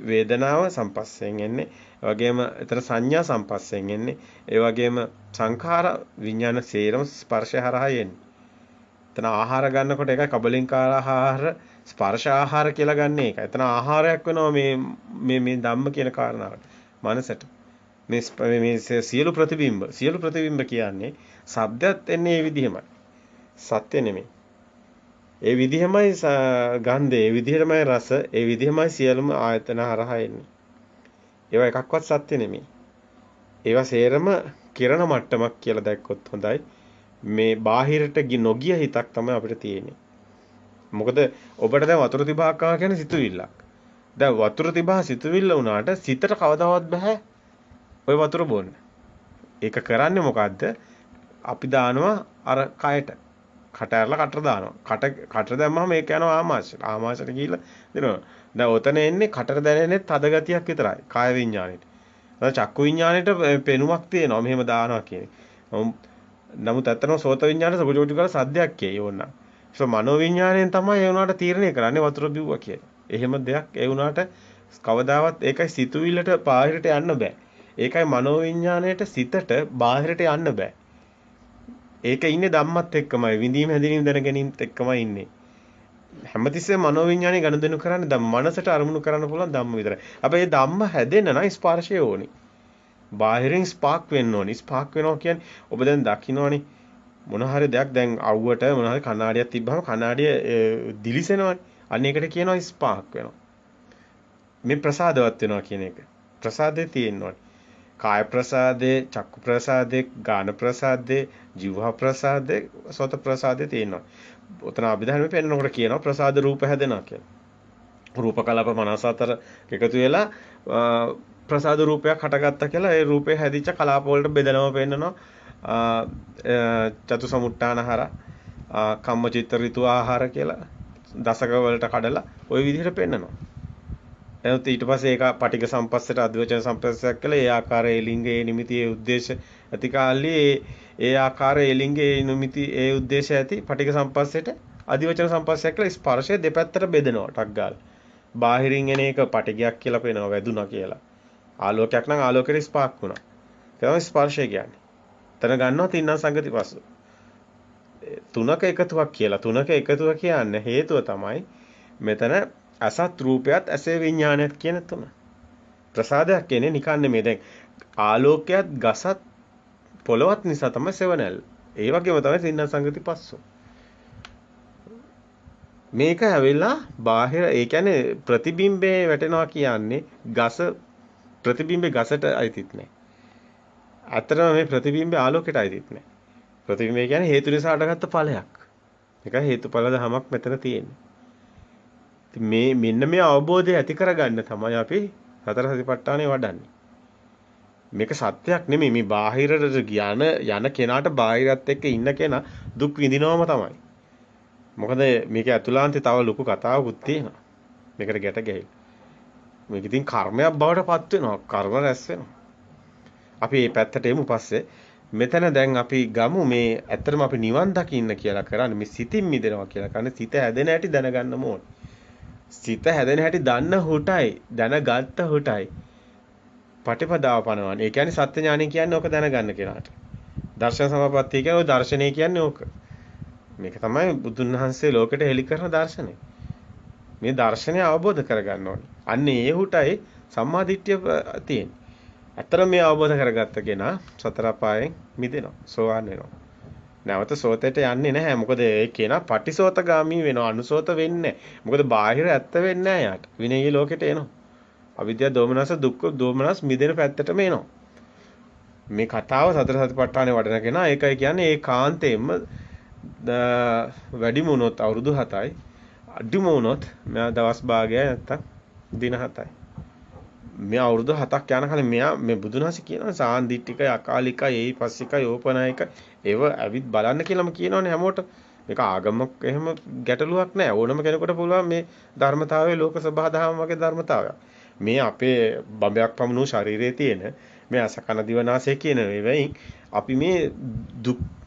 වේදනාව සම්පස්සෙන් එන්නේ. ඒ වගේම එතන සංඥා සම්පස්සෙන් එන්නේ. ඒ වගේම සංඛාර විඤ්ඤාණ සේරම ස්පර්ශය හරහා එන්නේ. එතන ආහාර ගන්නකොට ඒක කබලින්කාර ආහාර ස්පර්ශ ආහාර කියලා ගන්න එක. එතන ආහාරයක් වෙනවා මේ ධම්ම කියන කාරණාවට. මනසට. මේ සියලු ප්‍රතිබිම්බ කියන්නේ ශබ්දයක් එන්නේ මේ විදිහමයි. සත්‍ය නෙමෙයි. ඒ විදිහමයි ගන්ධය, ඒ විදිහමයි රස, ඒ විදිහමයි සියලුම ආයතන හරහා එන්නේ. ඒවා එකක්වත් සත්‍ය නෙමෙයි. ඒවා සේරම කිරණ මට්ටමක් කියලා දැක්කොත් හොඳයි. මේ බාහිරට නොගිය හිතක් තමයි අපිට තියෙන්නේ. මොකද ඔබට දැන් වතුර තිබහක් කියන්නේ සිතුවිල්ලක්. දැන් වතුර තිබහ සිතුවිල්ල වුණාට සිතට කවදාවත් බෑ ওই වතුර බොන්න. ඒක කරන්නේ මොකද්ද? අපි දානවා අර කයට. කට ඇරලා කටට දානවා. කට දැම්මම ඒක යනවා ආමාශයට. ආමාශයට ගිහිල්ලා දෙනවා. දැන් ඔතන එන්නේ කටට දැනෙන්නේ තද ගතියක් විතරයි. කාය විඤ්ඤාණයට. දැන් චක්කු විඤ්ඤාණයට පෙනුමක් තියෙනවා. මෙහෙම දානවා කියන්නේ. නමුත් ඇත්තටම සෝත විඤ්ඤාණයට සුජෝජු කරලා සද්දයක් කියයි ඕනනම්. ඒක මනෝ විඤ්ඤාණයෙන් තමයි ඒ උනාට තීරණය කරන්නේ වතුර බිව්වා කියලා. එහෙම දෙයක් ඒ උනාට කවදාවත් ඒකයි සිතුවිල්ලට බාහිරට යන්න බෑ. ඒකයි මනෝවිඤ්ඤාණයට සිතට බාහිරට යන්න බෑ. ඒක ඉන්නේ ධම්මත් එක්කමයි. විඳීම හැදීම දැන ගැනීමත් එක්කමයි ඉන්නේ. හැමතිස්සෙම මනෝවිඤ්ඤාණය ගනුදෙනු කරන්නේ ධම්ම මනසට අරමුණු කරන්න පුළුවන් ධම්ම විතරයි. හැබැයි මේ ධම්ම හැදෙන්න නම් ස්පර්ශය ඕනි. බාහිරින් ස්පාක් වෙන්න ඕනි. ස්පාක් වෙනවා කියන්නේ ඔබ දැන් දකින්නවනේ මොන හරි දෙයක් දැන් අවුවට මොන හරි කණ්ණාඩියක් තිබ්බම කණ්ණාඩිය දිලිසෙනවනේ. අන්න ඒකට කියනවා ස්පාක් වෙනවා. මේ ප්‍රසාදවත් වෙනවා කියන එක. ප්‍රසාදේ තියෙනවනේ. කාය ප්‍රසාදේ, චක්කු ප්‍රසාදේ, ගාන ප්‍රසාදේ, જીවහා ප්‍රසාදේ, සෝත ප්‍රසාදේ තියෙනවා. උතන අභිධර්මයේ පෙන්නනකොට කියනවා ප්‍රසාද රූප හැදෙනවා කියලා. රූප කලාප 54 එකතු වෙලා ප්‍රසාද රූපයක් හටගත්තා කියලා ඒ රූපේ හැදිච්ච කලාප වලට බෙදනම පෙන්නනවා. චතු සමුට්ඨානහර, කම්මචිත්ත ඍතු ආහාර කියලා දසක වලට කඩලා ওই විදිහට පෙන්නනවා. එතකොට ඊට පස්සේ ඒක පටික සම්පස්සට අධිවචන සම්පස්සයක් කළා. ඒ ආකාරයේ ලිංගයේ නිමිති ඒ ಉದ್ದೇಶ ඇති කාලේ ඒ ආකාරයේ ලිංගයේ නිමිති ඒ ಉದ್ದೇಶ ඇති පටික සම්පස්සට අධිවචන සම්පස්සයක් කළා. ස්පර්ශය දෙපැත්තට බෙදනවා ටක් ගාලා. බාහිරින් එන එක පටිගයක් කියලා පේනවා වැදුනා කියලා. ආලෝකයක් නම් ආලෝකෙට ස්පාක් වුණා. ඒක තමයි ස්පර්ශය කියන්නේ. තන ගන්නවා තින්න සංගති පස්ස. තුනක එකතුවක් කියලා. තුනක එකතුව කියන්නේ හේතුව තමයි මෙතන අසත් රූපයත් ඇසේ විඥානයත් කියන තුන. ප්‍රසාදයක් කියන්නේ නිකන් නෙමෙයි. දැන් ආලෝකයත් ගසත් පොළවත් නිසා තමයි සෙවණැල්ල. ඒ වගේම තමයි තින්න සංගති පස්සෝ. මේක ඇවිල්ලා බාහිර ඒ කියන්නේ ප්‍රතිබිම්බේ වැටෙනවා කියන්නේ ගස ප්‍රතිබිම්බේ ගසට අයිතිත් නැහැ. අතරම මේ ප්‍රතිබිම්බේ ආලෝකයට අයිතිත් නැහැ. ප්‍රතිබිම්බය කියන්නේ හේතු නිසා හටගත්ත ඵලයක්. ඒකයි හේතුඵල ධමයක් මෙතන තියෙන්නේ. මේ මෙන්න මේ අවබෝධය ඇති කරගන්න තමයි අපි සතර සතිපට්ඨානෙ වඩන්නේ. මේක සත්‍යයක් නෙමෙයි. මේ බාහිරට යන කෙනාට බාහිරත් එක්ක ඉන්න කෙනා දුක් විඳිනවම තමයි. මොකද මේක ඇතුළාන්තේ තව ලොකු කතාවකුත් තියෙනවා. මේකට ගැට ගැහිලා. මේක ඉතින් කර්මයක් බවට පත් වෙනවා. කර්ම රැස් වෙනවා. අපි මේ පැත්තට එමු පස්සේ. මෙතන දැන් අපි ගමු මේ ඇත්තටම අපි නිවන් දකින්න කියලා කරන්නේ මේ සිතින් මිදෙනවා කියලා කරන්නේ සිත හැදෙන හැටි දැනගන්න ඕනේ. සිත හැදෙන හැටි දන්න හුටයි දැනගත්ත හුටයි පටිපදාව පනවන්නේ. ඒ කියන්නේ සත්‍ය ඥානය කියන්නේ ඕක දැනගන්න කෙනාට. දර්ශන සමාපත්තිය කියන්නේ ඔය දර්ශනය කියන්නේ ඕක. මේක තමයි බුදුන් වහන්සේ ලෝකෙට හෙළි කරන දර්ශනය. මේ දර්ශනය අවබෝධ කරගන්න ඕනේ. අන්න ඒ හුටයි සම්මාදිට්ඨිය තියෙන්නේ. අතර මේ අවබෝධ කරගත්ත කෙනා සතර පායෙන් මිදෙනවා. සෝවාන් වෙනවා. නැවත සෝතයට යන්නේ නැහැ. මොකද ඒ කෙනා පටිසෝතගාමී වෙනවා. අනුසෝත වෙන්නේ නැහැ. මොකද බාහිර ඇත්ත වෙන්නේ නැහැ යාට. විනයී ලෝකෙට එනවා. අවිද්‍යාව දෝමනස දුක්ඛ දෝමනස් මිදෙන පැත්තටම එනවා. මේ කතාව සතර සතිපට්ඨානේ වඩන කෙනා ඒකයි කියන්නේ ඒ කාන්තේම වැඩිම වුණොත් අවුරුදු 7යි අඩුම වුණොත් මෙයා දවස් භාගයයි නැත්තම් දින 7යි. මේ අවුරුදු 7ක් යන කලින් මෙයා මේ බුදුන් වහන්සේ කියනවා සාන්දිටිකයි අකාලිකයි ඒපස්සිකයි ඕපනායක ඒව ඇවිත් බලන්න කියලාම කියනවනේ හැමෝට. මේක ආගමක් එහෙම ගැටලුවක් නෑ. ඕනම කෙනෙකුට පුළුවන් මේ ධර්මතාවයේ ලෝක සබහා දහම වගේ ධර්මතාවයක්. මේ අපේ බඹයක් පමණු ශරීරයේ තියෙන මේ අසකන දිවනාසය කියන ඒවෙන් අපි මේ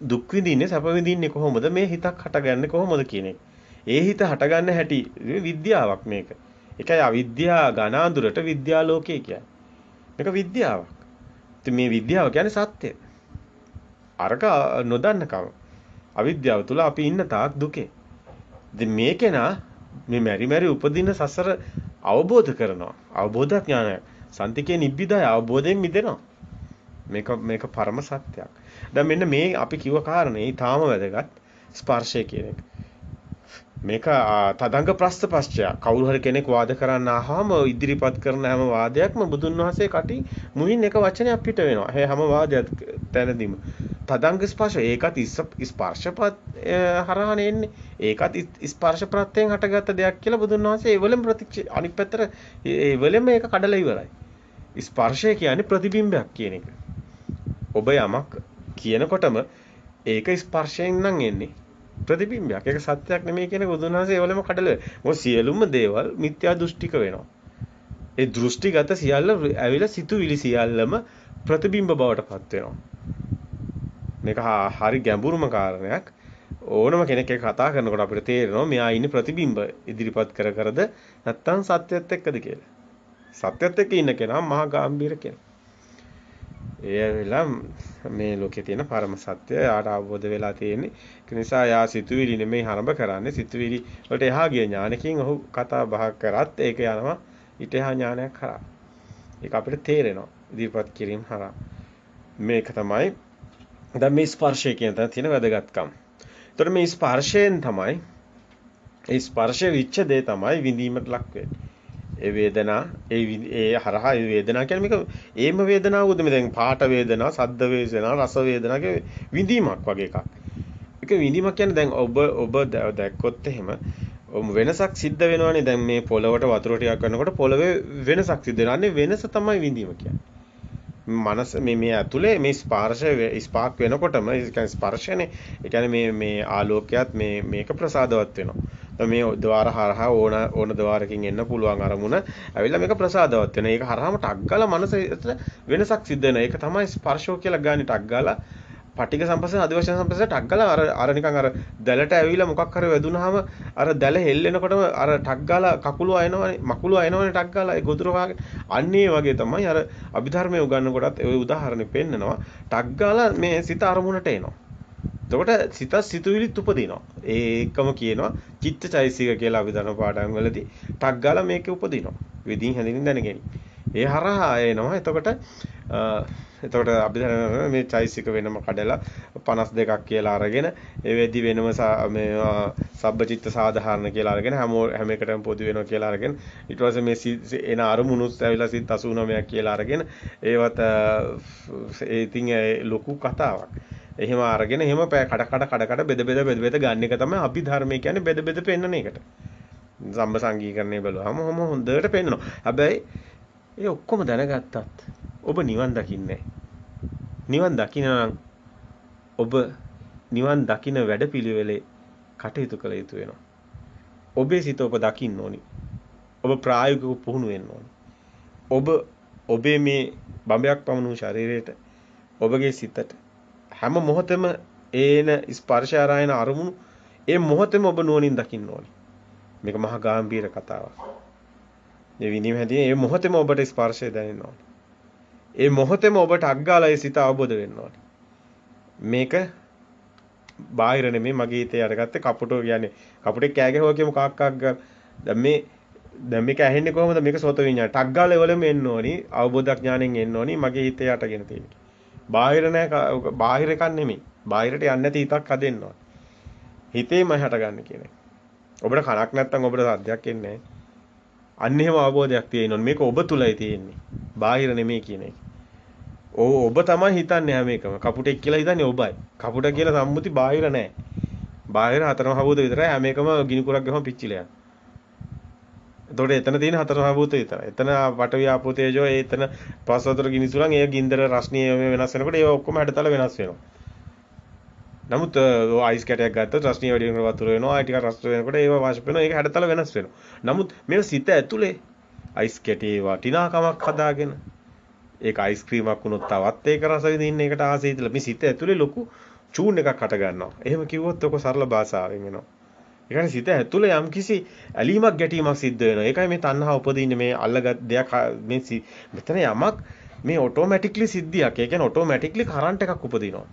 දුක් විඳින්නේ සැප විඳින්නේ කොහොමද? මේ හිතක් හටගන්නේ කොහොමද කියන එක. ඒ හිත හටගන්න හැටි විද්‍යාවක් මේක. ඒකයි අවිද්‍යා ඝනාඳුරට විද්‍යා ලෝකේ කියන්නේ. මේක විද්‍යාවක්. ඉතින් මේ විද්‍යාව කියන්නේ සත්‍ය. අරක නොදන්නකම. අවිද්‍යාව තුල අපි ඉන්න තාක් දුකේ. ඉතින් මේකේනා මේ මෙරි උපදින සසර අවබෝධ කරනවා. අවබෝධ ඥානය. සන්තිකේ නිබ්බිදාය අවබෝධයෙන් මිදෙනවා. මේක පරම සත්‍යයක්. දැන් මෙන්න මේ අපි කිව්ව කාරණේ ඊටාම වැදගත් ස්පර්ශය කියන එක. මේක තදංග ප්‍රස්තපස්චය. කවුරු හරි කෙනෙක් වාද කරන්න ආවම ඉදිරිපත් කරන හැම වාදයක්ම බුදුන් වහන්සේ කටින් මුලින් එක වචනයක් පිට වෙනවා. ඒ හැම වාදයක් තැනදීම තදංග ස්පර්ශ ඒකත් ස්පර්ශපත් හරහානේ එන්නේ. ඒකත් ස්පර්ශ ප්‍රත්‍යයෙන් හටගත්ත දෙයක් කියලා බුදුන් වහන්සේ ඒවලම අනිත් පැත්තට ඒවලම මේක කඩලා ඉවරයි. ස්පර්ශය කියන්නේ ප්‍රතිබිම්බයක් කියන එක. ඔබ යමක් කියනකොටම ඒක ස්පර්ශයෙන් නම් එන්නේ. ප්‍රතිබිම්බයක්. ඒක සත්‍යයක් නෙමෙයි කියන බුදුන් වහන්සේ ඒවලම කඩලා. මොකද සියලුම දේවල් මිත්‍යා දෘෂ්ටික වෙනවා. ඒ දෘෂ්ටිගත සියල්ල ඇවිල්ලා සිතුවිලි සියල්ලම ප්‍රතිබිම්බ බවට පත් වෙනවා. මේක හරි ගැඹුරුම කාරණයක්. ඕනම කෙනෙක් ඒක කතා කරනකොට අපිට තේරෙනවා මෙයා ඉන්නේ ප්‍රතිබිම්බ ඉදිරිපත් කරද නැත්නම් සත්‍යයත් එක්කද කියලා. සත්‍යත් එක්ක ඉන්න කෙනා මහා ගාම්භීර කෙනා. ඒ වෙලා මේ ලෝකේ තියෙන පරම සත්‍ය යාට අවබෝධ වෙලා තියෙන්නේ. ඒ නිසා යා සිතුවිලි නෙමෙයි හරඹ කරන්නේ. සිතුවිලි වලට එහා ගිය ඥානකින් ඔහු කතා බහ කරත් ඒක යනවා ඊට එහා ඥානයක් කරා. ඒක අපිට තේරෙනවා. ඉදිරිපත් කිරීම හරහා. මේක තමයි දැන් මේ ස්පර්ශය කියන තැන තියෙන වැදගත්කම. ඒතකොට මේ ස්පර්ශයෙන් තමයි ඒ ස්පර්ශ විච්ඡ දේ තමයි විඳීමට ලක් වෙන්නේ. ඒ වේදනා ඒ හරහා ඒ වේදනා කියන්නේ මේක ඒම වේදනාවුද මේ දැන් පාට වේදනා, සද්ද වේදනා, රස වේදනා කිය විඳීමක් වගේ එකක්. ඒක විඳීමක් කියන්නේ දැන් ඔබ දැක්කොත් එහෙම වෙනසක් සිද්ධ වෙනවනේ දැන් මේ පොළවට වතුර ටිකක් කරනකොට පොළවේ වෙනසක් සිද්ධ වෙනවා. අනේ වෙනස තමයි විඳීම කියන්නේ. මනස මේ ඇතුලේ මේ ස්පාර්ක් වෙනකොටම ඒ කියන්නේ ස්පර්ශනේ. ඒ කියන්නේ මේ ආලෝකයක් මේක ප්‍රසාදවත් වෙනවා. මේ ద్వාර හරහා ඕන ద్వාරකින් එන්න පුළුවන් අරමුණ ඇවිල්ලා මේක ප්‍රසාදවත් වෙනවා. ඒක හරහාම ටක් ගාලා මනස වෙනසක් සිද්ධ වෙනවා. ඒක තමයි ස්පර්ශෝ කියලා ගන්න ටක් ගාලා පටිඝ සම්පස්සේ අදිවශන සම්පස්සේ ටක් ගාලා අර නිකන් අර දැලට ඇවිල්ලා මොකක් හරි වැදුනහම අර දැල හෙල්ලෙනකොටම අර ටක් ගාලා කකුල අයනවනේ මකුල අයනවනේ ටක් ගාලා ඒ ගොදුර වාගේ අන්න ඒ වගේ තමයි අර අභිධර්මයේ උගන්වනකොටත් ඒ උදාහරණෙ පෙන්නනවා ටක් ගාලා මේ සිත අරමුණට එනවා. එතකොට සිත සිතුවිලිත් උපදිනවා. ඒකම කියනවා චිත්තචෛසික කියලා අභිධර්ම පාඩම් වලදී ටක් ගාලා මේකේ උපදිනවා. විදිහින් හැඳින්වෙන දැනගැනීම. ඒ හරහා එනවා. එතකොට අභිධර්ම මේ චෛසික වෙනම කඩලා 52ක් කියලා අරගෙන ඒ වෙදි වෙනම මේ සබ්බචිත්ත සාධාරණ කියලා අරගෙන හැම එකටම පොදු වෙනවා කියලා අරගෙන ඊට පස්සේ මේ එන අරමුණුත් ඇවිල්ලා සිත් 89ක් කියලා අරගෙන ඒවත් ඒ ඉතින් ලොකු කතාවක්. එහෙම අරගෙන එහෙම කඩ බෙද ගන්න එක තමයි අභිධර්මයේ කියන්නේ බෙද පෙන්නන එකට. සම්බ සංගීකරණය බලුවාම හොඳට පෙන්නනවා. හැබැයි ඒ ඔක්කොම දැනගත්තත් ඔබ නිවන් දකින්නේ නිවන් දකින්න ඔබ නිවන් දකින්න වැඩපිළිවෙලේ කටයුතු කළ යුතු වෙනවා. ඔබේ සිත ඔබ දකින්න ඕනි. ඔබ ප්‍රායෝගිකව පුහුණු වෙන්න ඕනි. ඔබේ මේ බඹයක් පමණු ශරීරයට ඔබගේ සිතට හැම මොහොතෙම ඒන ස්පර්ශ ආරයන අරමුණු ඒ මොහොතෙම ඔබ නුවණින් දකින්න ඕනි. මේක මහා ගාම්භීර කතාවක්. මේ විඳීම හැදී ඒ මොහොතෙම ඔබට ස්පර්ශය දැනෙන්න ඕනි. ඒ මොහොතෙම ඔබට අග්ගාලයේ සිත අවබෝධ වෙන්න ඕනි. මේක බාහිර නෙමෙයි මගේ හිතේ අරගත්තේ කපුටෝ කියන්නේ කපුටේ කෑ ගැහුවා කියමු කාක්කාක් දැන් මේක ඇහෙන්නේ කොහොමද මේක සෝත විඤ්ඤාණය ටක් ගාලා එවලම එන්න ඕනි අවබෝධ ඥාණයෙන් එන්න ඕනි මගේ හිතේ යටගෙන තියෙන්නේ. බාහිර නෑ බාහිර එකක් නෙමෙයි. බාහිරට යන්නේ නැති හිතක් හදෙන්න ඕන. හිතේම හටගන්න කියන්නේ. ඔබට කනක් නැත්තම් ඔබට සද්දයක් එන්නේ නෑ. අන්න එහෙම අවබෝධයක් තියෙන්න ඕන. මේක ඔබ තුලයි තියෙන්නේ. බාහිර නෙමෙයි කියන එක. ඔබ තමයි හිතන්නේ හැම එකම. කපුටෙක් කියලා හිතන්නේ ඔබයි. කපුට කියලා සම්මුති බාහිර නෑ. බාහිර හතරම හවුද විතරයි හැම එකම ගිනි කුරක් ගහම පිච්චිලා යනවා. එතකොට එතන තියෙන හතරම හවුත විතරයි. එතන පඨවි ආපෝ තේජෝ එතන පස් වතුර ගිනි සුළං ඒ ගින්දර රස්නිය වෙනස් වෙනකොට ඒවා ඔක්කොම හැඩතල වෙනස් වෙනවා. නමුත් අයිස් කැටයක් ගත්තොත් රස්නිය වැඩි වෙනකොට වතුර වෙනවා. ආයි ටිකක් රස් වෙනකොට ඒවා වාෂ්ප වෙනවා. ඒක හැඩතල වෙනස් වෙනවා. නමුත් මේ සිත ඇතුලේ අයිස් කැටේ වටිනාකමක් හදාගෙන ඒක අයිස්ක්‍රීමක් වුණොත් තවත් ඒක රස විඳින්න ඒකට ආසයි ඉතලා මේ සිත ඇතුලේ ලොකු චූන් එකක් හට ගන්නවා. එහෙම කිව්වොත් ඔක සරල භාෂාවෙන් එනවා. ඒ කියන්නේ සිත ඇතුලේ යම්කිසි ඇලීමක් ගැටීමක් සිද්ධ වෙනවා. ඒකයි මේ තණ්හාව උපදින්නේ මේ අල්ලගත් දෙයක් මේ මෙතන යමක් මේ ඔටෝමැටික්ලි සිද්ධියක්. ඒ කියන්නේ ඔටෝමැටික්ලි කරන්ට් එකක් උපදිනවා.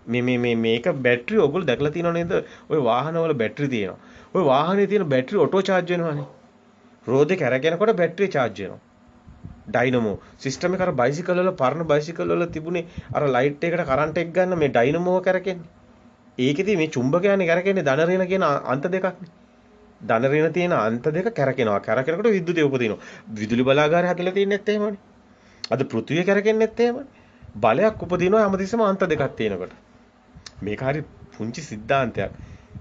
මේක බැටරි ඔයගොල්ලෝ දැකලා තියෙනව නේද? ওই වාහනවල බැටරි තියෙනවා. ওই වාහනේ තියෙන බැටරි ඔටෝ charge වෙනවානේ. රෝදේ කැරගෙනකොට බැටරිය charge වෙනවා. ඩයිනමෝ සිස්ටම් එක අර බයිසිකල් වල පරණ බයිසිකල් වල තිබුණේ අර ලයිට් එකට කරන්ට් එක ගන්න මේ ඩයිනමෝ කරකෙන්නේ. ඒකෙදි මේ චුම්බකයන්නේ කරකෙන්නේ ධන ඍණ කියන අන්ත දෙකක්නේ. ධන ඍණ තියෙන අන්ත දෙක කරකිනවා. කරකිනකොට විද්‍යුතය උපදිනවා. විදුලි බලාගාරය හදලා තියෙන්නේත් එහෙමනේ. අද පෘථිවිය කරකෙන්නේත් එහෙමනේ. බලයක් උපදිනවා හැමතිස්සෙම අන්ත දෙකක් තියෙනකොට. මේක හරි පුංචි સિદ્ધාන්තයක්.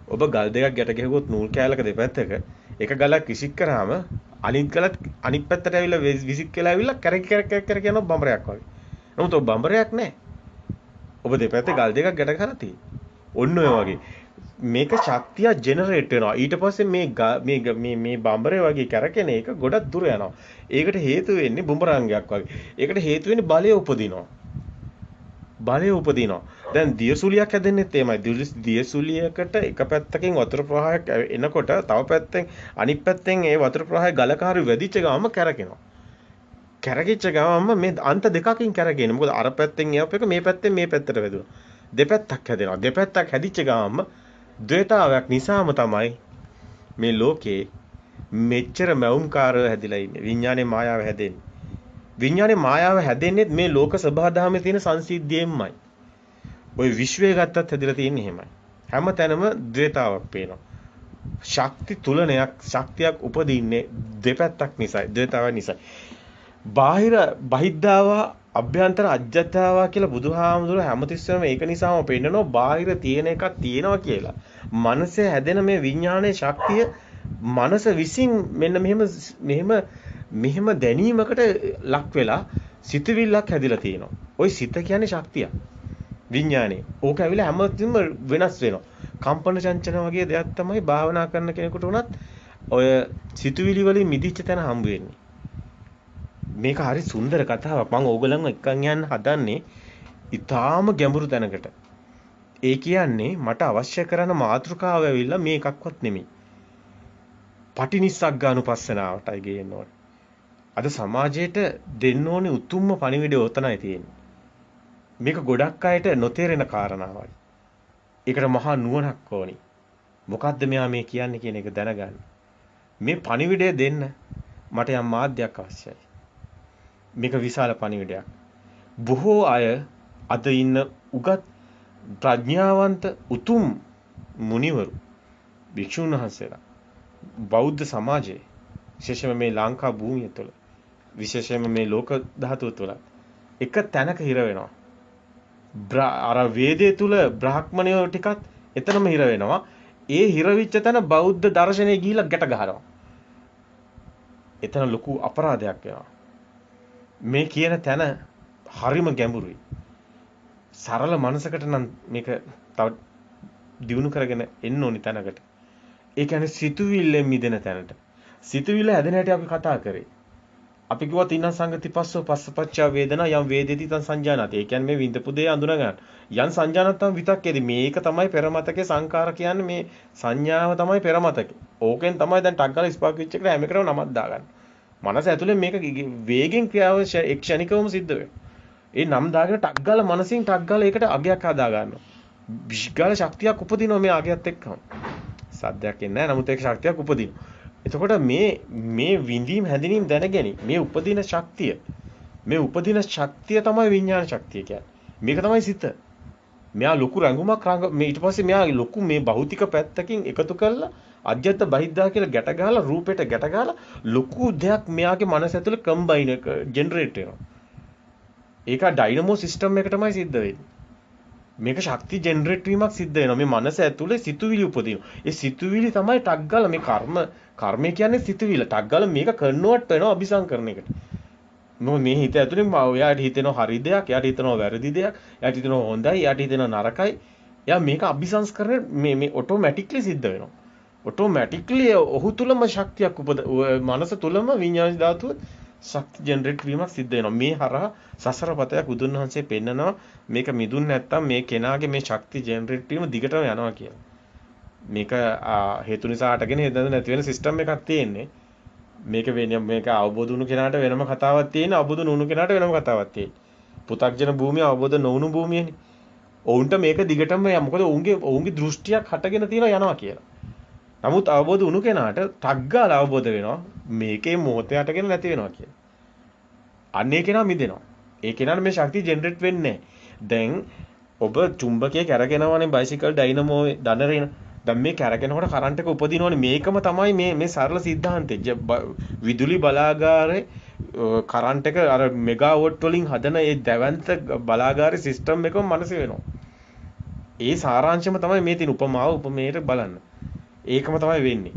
ඔබ ගල් දෙකක් ගැට ගැහුවොත් නූල් කෑල්ලක දෙපැත්තක එක ගලක් විසික් කරාම අනිත් ගලත් අනිත් පැත්තට ඇවිල්ලා විසික් වෙලා ඇවිල්ලා කර යන බඹරයක් වගේ. නමුත් ඔබ බඹරයක් නැහැ. ඔබ දෙපැත්තේ ගල් දෙකක් ගැට කරලා තියෙන්නේ. ඔන්න ඔය වගේ. මේක ශක්තිය ජෙනරේට් වෙනවා. ඊට පස්සේ මේ බඹරේ වගේ කරකෙන එක ගොඩක් දුර යනවා. ඒකට හේතු වෙන්නේ බුමරාංගයක් වගේ. ඒකට හේතු වෙන්නේ බලය උපදිනවා. බලය උපදිනවා. දැන් දියසුලියක් හැදෙන්නෙත් එහෙමයි. දියසුලියකට එක පැත්තකින් වතුර ප්‍රවාහයක් එනකොට තව පැත්තෙන් අනිත් පැත්තෙන් ඒ වතුර ප්‍රවාහය ගලකාරි වැදිච්ච ගාම කැරකෙනවා. කැරකිච්ච ගමන්ම මේ අන්ත දෙකකින් කැරගෙන. මොකද අර පැත්තෙන් එහප එක මේ පැත්තෙන් මේ පැත්තට වැදුණා. දෙපැත්තක් හැදෙනවා. දෙපැත්තක් හැදිච්ච ගමන්ම ද්වේතාවයක් නිසාම තමයි මේ ලෝකේ මෙච්චර මෞම්කාරව හැදිලා ඉන්නේ. විඥානේ මායාව හැදෙන්නේ. විඥානේ මායාව හැදෙන්නේ මේ ලෝක සබහාධාමයේ තියෙන සංසිද්ධියෙන්මයි. ওই විශ්වය ගත්තත් හැදිලා තියෙන්නේ එහෙමයි. හැම තැනම ද්වේතාවක් පේනවා. ශක්ති තුලනයක් ශක්තියක් උපදින්නේ දෙපැත්තක් නිසායි. ද්වේතාවය නිසායි. බාහිර බහිද්ධාව අභ්‍යන්තර අජ්ජත්තාව කියලා බුදුහාමුදුර හැමතිස්සෙම ඒක නිසාම පෙන්නනවා බාහිර තියෙන එකක් තියෙනවා කියලා. මනසේ හැදෙන මේ විඥානයේ ශක්තිය මනස විසින් මෙන්න මෙහෙම දැනීමකට ලක් වෙලා සිතවිල්ලක් හැදිලා තියෙනවා. ওই සිත කියන්නේ ශක්තිය. විඥානේ. ඕක ඇවිල්ලා හැමතිස්සෙම වෙනස් වෙනවා. කම්පන චංචන වගේ දෙයක් තමයි භාවනා කරන කෙනෙකුට උනත් ඔය සිතුවිලි වලින් මිදිච්ච තැන හම්බ වෙන්නේ. මේක හරි සුන්දර කතාවක්. මම ඕගලන්ව එක්කන් යන්න හදන්නේ ඊටාම ගැඹුරු තැනකට. ඒ කියන්නේ මට අවශ්‍ය කරන මාතෘකාව ඇවිල්ලා මේ එකක්වත් නෙමෙයි. පටිනිස්සග්ගානුපස්සනාවටයි ගේන්න ඕනේ. අද සමාජයට දෙන්න ඕනේ උතුම්ම පණිවිඩය ඔතනයි තියෙන්නේ. මේක ගොඩක් අයට නොතේරෙන කාරණාවක්. ඒකට මහා නුවණක් ඕනි. මොකද්ද මෙයා මේ කියන්නේ කියන එක දැනගන්න. මේ පණිවිඩය දෙන්න මට යම් මාධ්‍යයක් අවශ්‍යයි. මේක විශාල පණිවිඩයක්. බොහෝ අය අද ඉන්න උගත් ප්‍රඥාවන්ත උතුම් මුනිවරු භික්ෂුන් වහන්සේලා බෞද්ධ සමාජයේ විශේෂයෙන්ම මේ ලංකා භූමිය තුළ විශේෂයෙන්ම මේ ලෝක ධාතුව තුළ එක තැනක හිර වෙනවා. අර වේදයේ තුල බ්‍රාහ්මණයෝ ටිකත් එතනම හිර වෙනවා. ඒ හිරවිච්ච තැන බෞද්ධ දර්ශනය ගිහිලා ගැට ගහනවා. එතන ලොකු අපරාධයක් වෙනවා. මේ කියන තැන හරිම ගැඹුරුයි. සරල මනසකට නම් මේක තව දියුණු කරගෙන එන්න ඕනි තැනකට. ඒ කියන්නේ සිතුවිල්ලෙන් මිදෙන තැනට. සිතුවිල්ල හැදෙන හැටි අපි කතා කරේ. අපි කිව්වා තින්න සංගති පස්සෝ පස්සපච්චා වේදනා යම් වේදේති තං සංජානති. ඒ කියන්නේ මේ විඳපු දේ අඳුන ගන්න. යම් සංජානත්තම් විතක්කේදී මේක තමයි පෙරමතකේ සංකාර කියන්නේ මේ සංඥාව තමයි පෙරමතකේ. ඕකෙන් තමයි දැන් ටක් ගාලා ස්පාක් වෙච්ච එකට හැම එකටම නමක් දාගන්න. මනස ඇතුලේ මේක වේගෙන් ක්‍රියාව ක්ෂණිකවම සිද්ධ වෙනවා. ඒ නම් දාගෙන ටක් ගාලා මනසින් ටක් ගාලා ඒකට අගයක් හදා ගන්නවා. විශ්ගාල ශක්තියක් උපදිනවා මේ අගයත් එක්කම. සද්දයක් එන්නේ නැහැ. නමුත් ඒක ශක්තියක් උපදිනවා. එතකොට මේ විඳීම් හැඳිනීම් දැනගැනි මේ උපදින ශක්තිය තමයි විඥාන ශක්තිය කියන්නේ. මේක තමයි සිත. මෙයා ලොකු රංගුමක් මේ ඊට පස්සේ මෙයා ලොකු මේ භෞතික පැත්තකින් එකතු කරලා අජ්ජත් බහිද්දා කියලා ගැට ගහලා රූපෙට ගැට ගහලා ලොකු දෙයක් මෙයාගේ මනස ඇතුලේ කම්බයින් එක ජෙනරේට් වෙනවා. ඒක ඩයිනමෝ සිස්ටම් එක තමයි සිද්ධ වෙන්නේ. මේක ශක්ති ජෙනරේට් වීමක් සිද්ධ වෙනවා. මේ මනස ඇතුලේ සිතුවිලි උපදිනවා. ඒ සිතුවිලි තමයි ටක් ගාලා මේ කර්මය කියන්නේ සිතුවිල්ල. ටක් ගාලා මේක කන්වර්ට් වෙනවා අபிසංකරණයකට. මොකද මේ හිත ඇතුලේ එයාට හිතෙනවා හරි දෙයක්, එයාට හිතෙනවා වැරදි දෙයක්, එයාට හිතෙනවා හොඳයි, එයාට හිතෙනවා නරකයි. එයා මේක අபிසංස්කරණය මේ ඔටෝමැටික්ලි සිද්ධ වෙනවා. ඔටෝමැටික්ලි ඔහු තුලම ශක්තියක් මනස තුලම විඤ්ඤාණ ධාතුව ශක්ති ජෙනරේට් වීමක් සිද්ධ වෙනවා. මේ හරහා සසර පතයක් බුදුන් වහන්සේ පෙන්නනවා මේක මිදුන් නැත්තම් මේ කෙනාගේ මේ ශක්ති ජෙනරේට් වීම දිගටම යනවා කියලා. මේක හේතු නිසා අටගෙන හේතු නැති වෙන සිස්ටම් එකක් තියෙන්නේ. මේක අවබෝධ වුණු කෙනාට වෙනම කතාවක් තියෙනවා. අවබෝධ නොවුණු කෙනාට වෙනම කතාවක් තියෙනවා. පු탁ජන භූමිය අවබෝධ නොවුණු භූමියනේ. ඔවුන්ට මේක දිගටම මොකද ඔවුන්ගේ දෘෂ්ටියක් හටගෙන තියෙනවා යනවා කියලා. නමුත් අවබෝධ වුණු කෙනාට ටක් ගාලා අවබෝධ වෙනවා මේකේ මොහොතේ හටගෙන නැති වෙනවා කියලා. අන්නේ කෙනා මිදෙනවා. ඒ කෙනාට මේ ශක්තිය ජෙනරේට් වෙන්නේ දැන් ඔබ චුම්බකයේ කැරගෙනවනේ බයිසිකල් ඩයිනමෝ දනරේන. දැන් මේ කැරගෙනකොට කරන්ට් එක උපදිනවනේ මේකම තමයි මේ සරල સિદ્ધාන්තය. විදුලි බලාගාරේ කරන්ට් එක අර මෙගාවොට් වලින් හදන ඒ දැවැන්ත බලාගාරේ සිස්ටම් එකම මනසේ වෙනවා. ඒ සාරාංශම තමයි මේ තියෙන උපමාව උපමේයට බලන්න. ඒකම තමයි වෙන්නේ.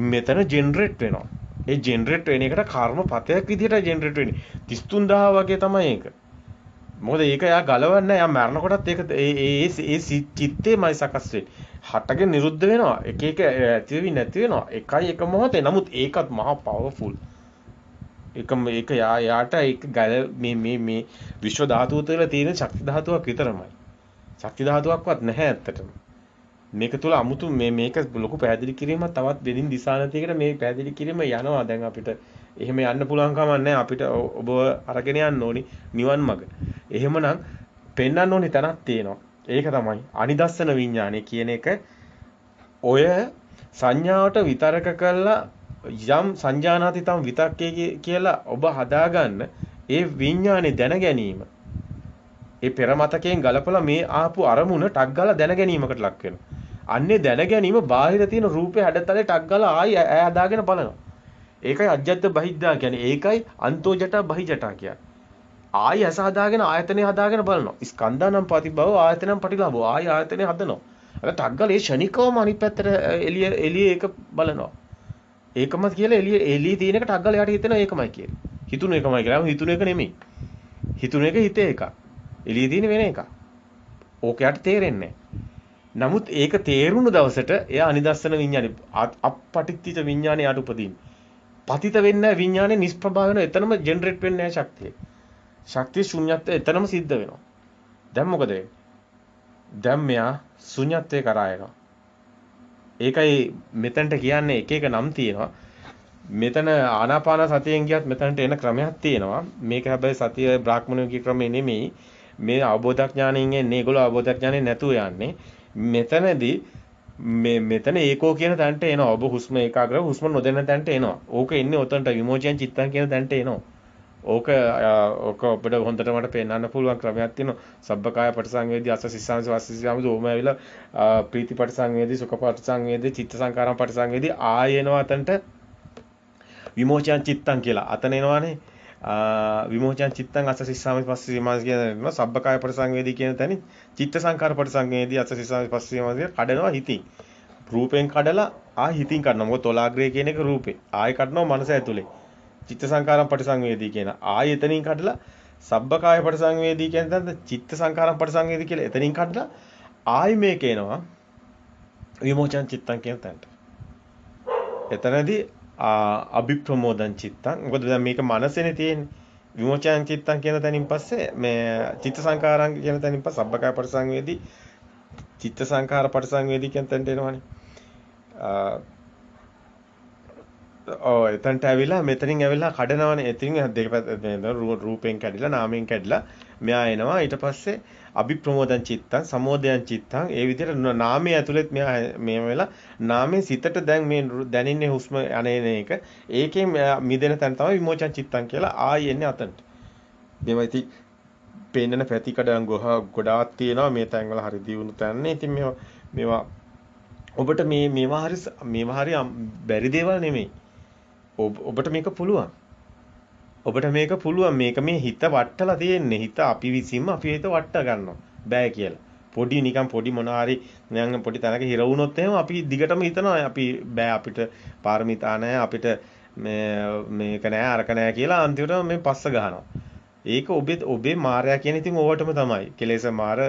මෙතන ජෙනරේට් වෙනවා. ඒ ජෙනරේට් වෙන එකට කර්මපතයක් විදිහට ජෙනරේට් වෙන්නේ. 33000 වගේ තමයි ඒක. මොකද ඒක යා ගලවන්නේ යා මරනකොටත් ඒක ඒ චිත්තේමයි සකස් වෙන්නේ. හටගෙන නිරුද්ධ වෙනවා. එක ඇති වෙවි නැති වෙනවා. එකයි එක මොහොතේ. නමුත් ඒකත් මහා පවර්ෆුල්. ඒක යාට ඒක මේ විශ්ව ධාතුව තුළ තියෙන ශක්ති ධාතුවක් විතරමයි. ශක්ති ධාතුවක්වත් නැහැ ඇත්තටම. මේක තුල අමුතු මේක ලොකු පැහැදිලි කිරීමක් තවත් දෙදින් දිසානතියකට මේ පැහැදිලි කිරීම යනවා දැන් අපිට එහෙම යන්න පුළුවන් කමක් නැහැ අපිට ඔබ අරගෙන යන්න ඕනි නිවන් මඟ. එහෙමනම් පෙන්වන්න ඕනි තැනක් තියෙනවා. ඒක තමයි අනිදස්සන විඥානය කියන එක. ඔය සංඥාවට විතරක කළා යම් සංජානාති තම විතක්කේ කියලා ඔබ හදාගන්න ඒ විඥානේ දැන ගැනීම. ඒ පෙර මතකයෙන් ගලපලා මේ ආපු අරමුණ ටක් ගාලා දැන ගැනීමකට ලක් වෙනවා. අන්නේ දැන ගැනීම බාහිර තියෙන රූපේ හැඩතලේ ටක් ගාලා ආයි ඈ හදාගෙන බලනවා. ඒකයි අජ්ජත් බහිද්දා කියන්නේ. ඒකයි අන්තෝ ජට බහිජට කියන්නේ. ආයි ඇස හදාගෙන ආයතනේ හදාගෙන බලනවා. ස්කන්ධානම් ප්‍රතිභව ආයතනම් පටිලාභව ආයි ආයතනේ හදනවා. අර ටක් ගාලා ඒ ෂණිකවම අනිත් පැත්තට එළිය ඒක බලනවා. ඒකම කියලා එළිය තියෙන එක ටක් ගාලා යාට හිතෙනවා ඒකමයි කියලා. හිතුණු එකමයි කියලා. හිතුණු එක නෙමෙයි. හිතුණු එක හිතේ එකක්. එළිය තියෙන වෙන එකක්. ඕකයට තේරෙන්නේ නමුත් ඒක තේරුණු දවසට එයා අනිදස්සන විඥානේ අපපටිච්ච විඥානේ යට උපදින්නේ. පතිත වෙන්නේ විඥානේ නිෂ්ප්‍රභා වෙන එතනම ජෙනරේට් වෙන්නේ නැහැ ශක්තිය. ශක්තිය ශුන්‍යත්වය එතනම සිද්ධ වෙනවා. දැන් මොකද වෙන්නේ? දැන් මෙයා ශුන්‍යත්වය කරා යනවා. ඒකයි මෙතනට කියන්නේ එක එක නම් තියෙනවා. මෙතන ආනාපාන සතියෙන් ගියත් මෙතනට එන ක්‍රමයක් තියෙනවා. මේක හැබැයි සතිය බ්‍රාහ්මණයෝගේ ක්‍රමේ නෙමෙයි. මේ අවබෝධඥාණයෙන් එන්නේ ඒගොල්ලෝ අවබෝධඥාණයෙන් නැතුව යන්නේ. මෙතනදී මෙතන ඒකෝ කියන තැනට එනවා. ඔබ හුස්ම ඒකාග්‍රව හුස්ම නොදැන තැනට එනවා. ඕක එන්නේ ඔතනට විමෝචයන් චිත්තං කියන තැනට එනවා. ඕක ඔබට හොඳට මට පෙන්වන්න පුළුවන් ක්‍රමයක් තියෙනවා. සබ්බකාය පටිසංවේදී අස සිස්සාංශ වාස්සිසාම ඕම ඇවිල්ලා ප්‍රීති පටිසංවේදී සුඛ පටිසංවේදී චිත්ත සංකාරම් පටිසංවේදී ආය එනවා අතනට විමෝචයන් චිත්තං කියලා. අතන එනවානේ විමෝචයන් චිත්තං අස සිස්සාම පස්සිසාම කියන සබ්බකාය පටිසංවේදී කියන තැනින් චිත්ත සංකාර පටිසංවේදී අස සිස්සාම පස්සිසාම කඩනවා හිතින්. රූපෙන් කඩලා හිතින් කඩනවා. මොකද තොලාග්‍රේ කියන එක රූපේ. ආය කඩනවා මනස ඇතුලේ. චිත්ත සංකාරම් පටිසංවේදී කියන එතනින් කඩලා සබ්බකාය පටිසංවේදී කියන තැන චිත්ත සංකාරම් පටිසංවේදී කියලා එතනින් කඩලා මේක එනවා විමෝචන චිත්තං කියන තැනට. එතනදී අභිප්‍රමෝදං චිත්තං. මොකද දැන් මේක මනසේනේ තියෙන්නේ. විමෝචන චිත්තං කියන තැනින් පස්සේ මේ චිත්ත සංකාරම් කියන තැනින් පස්සේ සබ්බකාය පටිසංවේදී චිත්ත සංකාර පටිසංවේදී කියන තැනට එනවනේ. එතනට ඇවිල්ලා මෙතනින් ඇවිල්ලා කඩනවනේ. එතනින් දෙක පැත්ත රූපෙන් කැඩිලා නාමයෙන් කැඩිලා මෙයා එනවා. ඊට පස්සේ අභිප්‍රමෝදං චිත්තං සමෝදයන් චිත්තං ඒ විදිහට නාමයේ ඇතුළෙත් මෙයා මේ වෙලා නාමයේ සිතට දැන් මේ දැනින්නේ හුස්ම අනේන එක. ඒකෙන් මිදෙන තැන තමයි විමෝචන චිත්තං කියලා එන්නේ අතනට. මේවා ඉතින් පේන්නන පැතිකඩන් ගොඩාක් තියෙනවා මේ තැන්වල හරි දියුණු තැන්නේ. ඉතින් මේවා ඔබට මේවා හරි බැරි දේවල් නෙමෙයි. ඔබට මේක පුළුවන්. ඔබට මේක පුළුවන්. මේක මේ හිත වට්ටලා තියෙන්නේ. හිත අපි විසින්ම අපි හිත වට්ට ගන්නවා. බෑ කියලා. පොඩි නිකන් පොඩි මොනාරි නිකන් පොඩි තැනක හිර වුණොත් එහෙම අපි දිගටම හිතනවා අපි බෑ අපිට පාරමිතා නැහැ අපිට මේක නැහැ අරක නැහැ කියලා අන්තිමට මේ පස්ස ගහනවා. ඒක ඔබේ මායя කියන ඉතින් ඕවටම තමයි. කෙලෙස මාර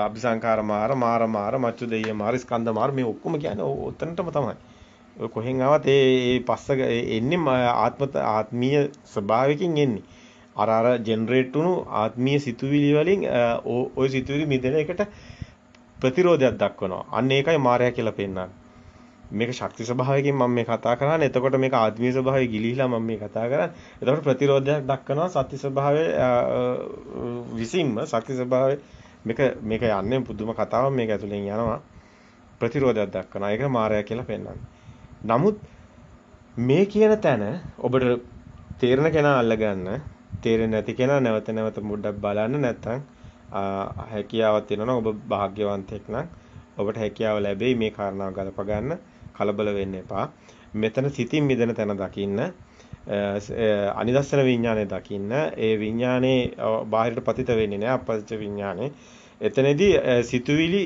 අபிසංකාර මාර මච්චු දෙය මාර ස්කන්ධ මාර මේ ඔක්කොම කියන්නේ ඔතනටම තමයි. ඔය කොහෙන් ආවත් ඒ පස්ස එන්නේ ආත්මීය ස්වභාවයකින් එන්නේ. අර ජෙනරේට් වුණු ආත්මීය සිතුවිලි වලින් ওই සිතුවිලි මිදෙන එකට ප්‍රතිරෝධයක් දක්වනවා. අන්න ඒකයි මායя කියලා පෙන්නන්නේ. මේක ශක්ති ස්වභාවයකින් මම මේ කතා කරන්නේ. එතකොට මේක ආත්මීය ස්වභාවය ගිලිහිලා මම මේ කතා කරන්නේ. එතකොට ප්‍රතිරෝධයක් දක්වනවා සත්‍ය ස්වභාවය විසින්ම ශක්ති ස්වභාවය මේක යන්නේ පුදුම කතාවක් මේක ඇතුලෙන් යනවා. ප්‍රතිරෝධයක් දක්වනවා. ඒක මායя කියලා පෙන්නන්නේ. නමුත් මේ කියන තැන ඔබට තේරෙන කෙනා අල්ලගන්න, තේරෙන්නේ නැති කෙනා නැවත නැවත මුඩක් බලන්න නැත්නම් හැකියාවක් තියෙනවා ඔබ වාග්යවන්තයෙක් නම් ඔබට හැකියාව ලැබෙයි මේ කාරණාව ගලප ගන්න. කලබල වෙන්න එපා. මෙතන සිතින් මිදෙන තැන දකින්න, අනිදස්සන විඥානය දකින්න. ඒ විඥානේ බාහිරට පතිත වෙන්නේ නැහැ අපපතිත විඥානේ. එතනදී සිතුවිලි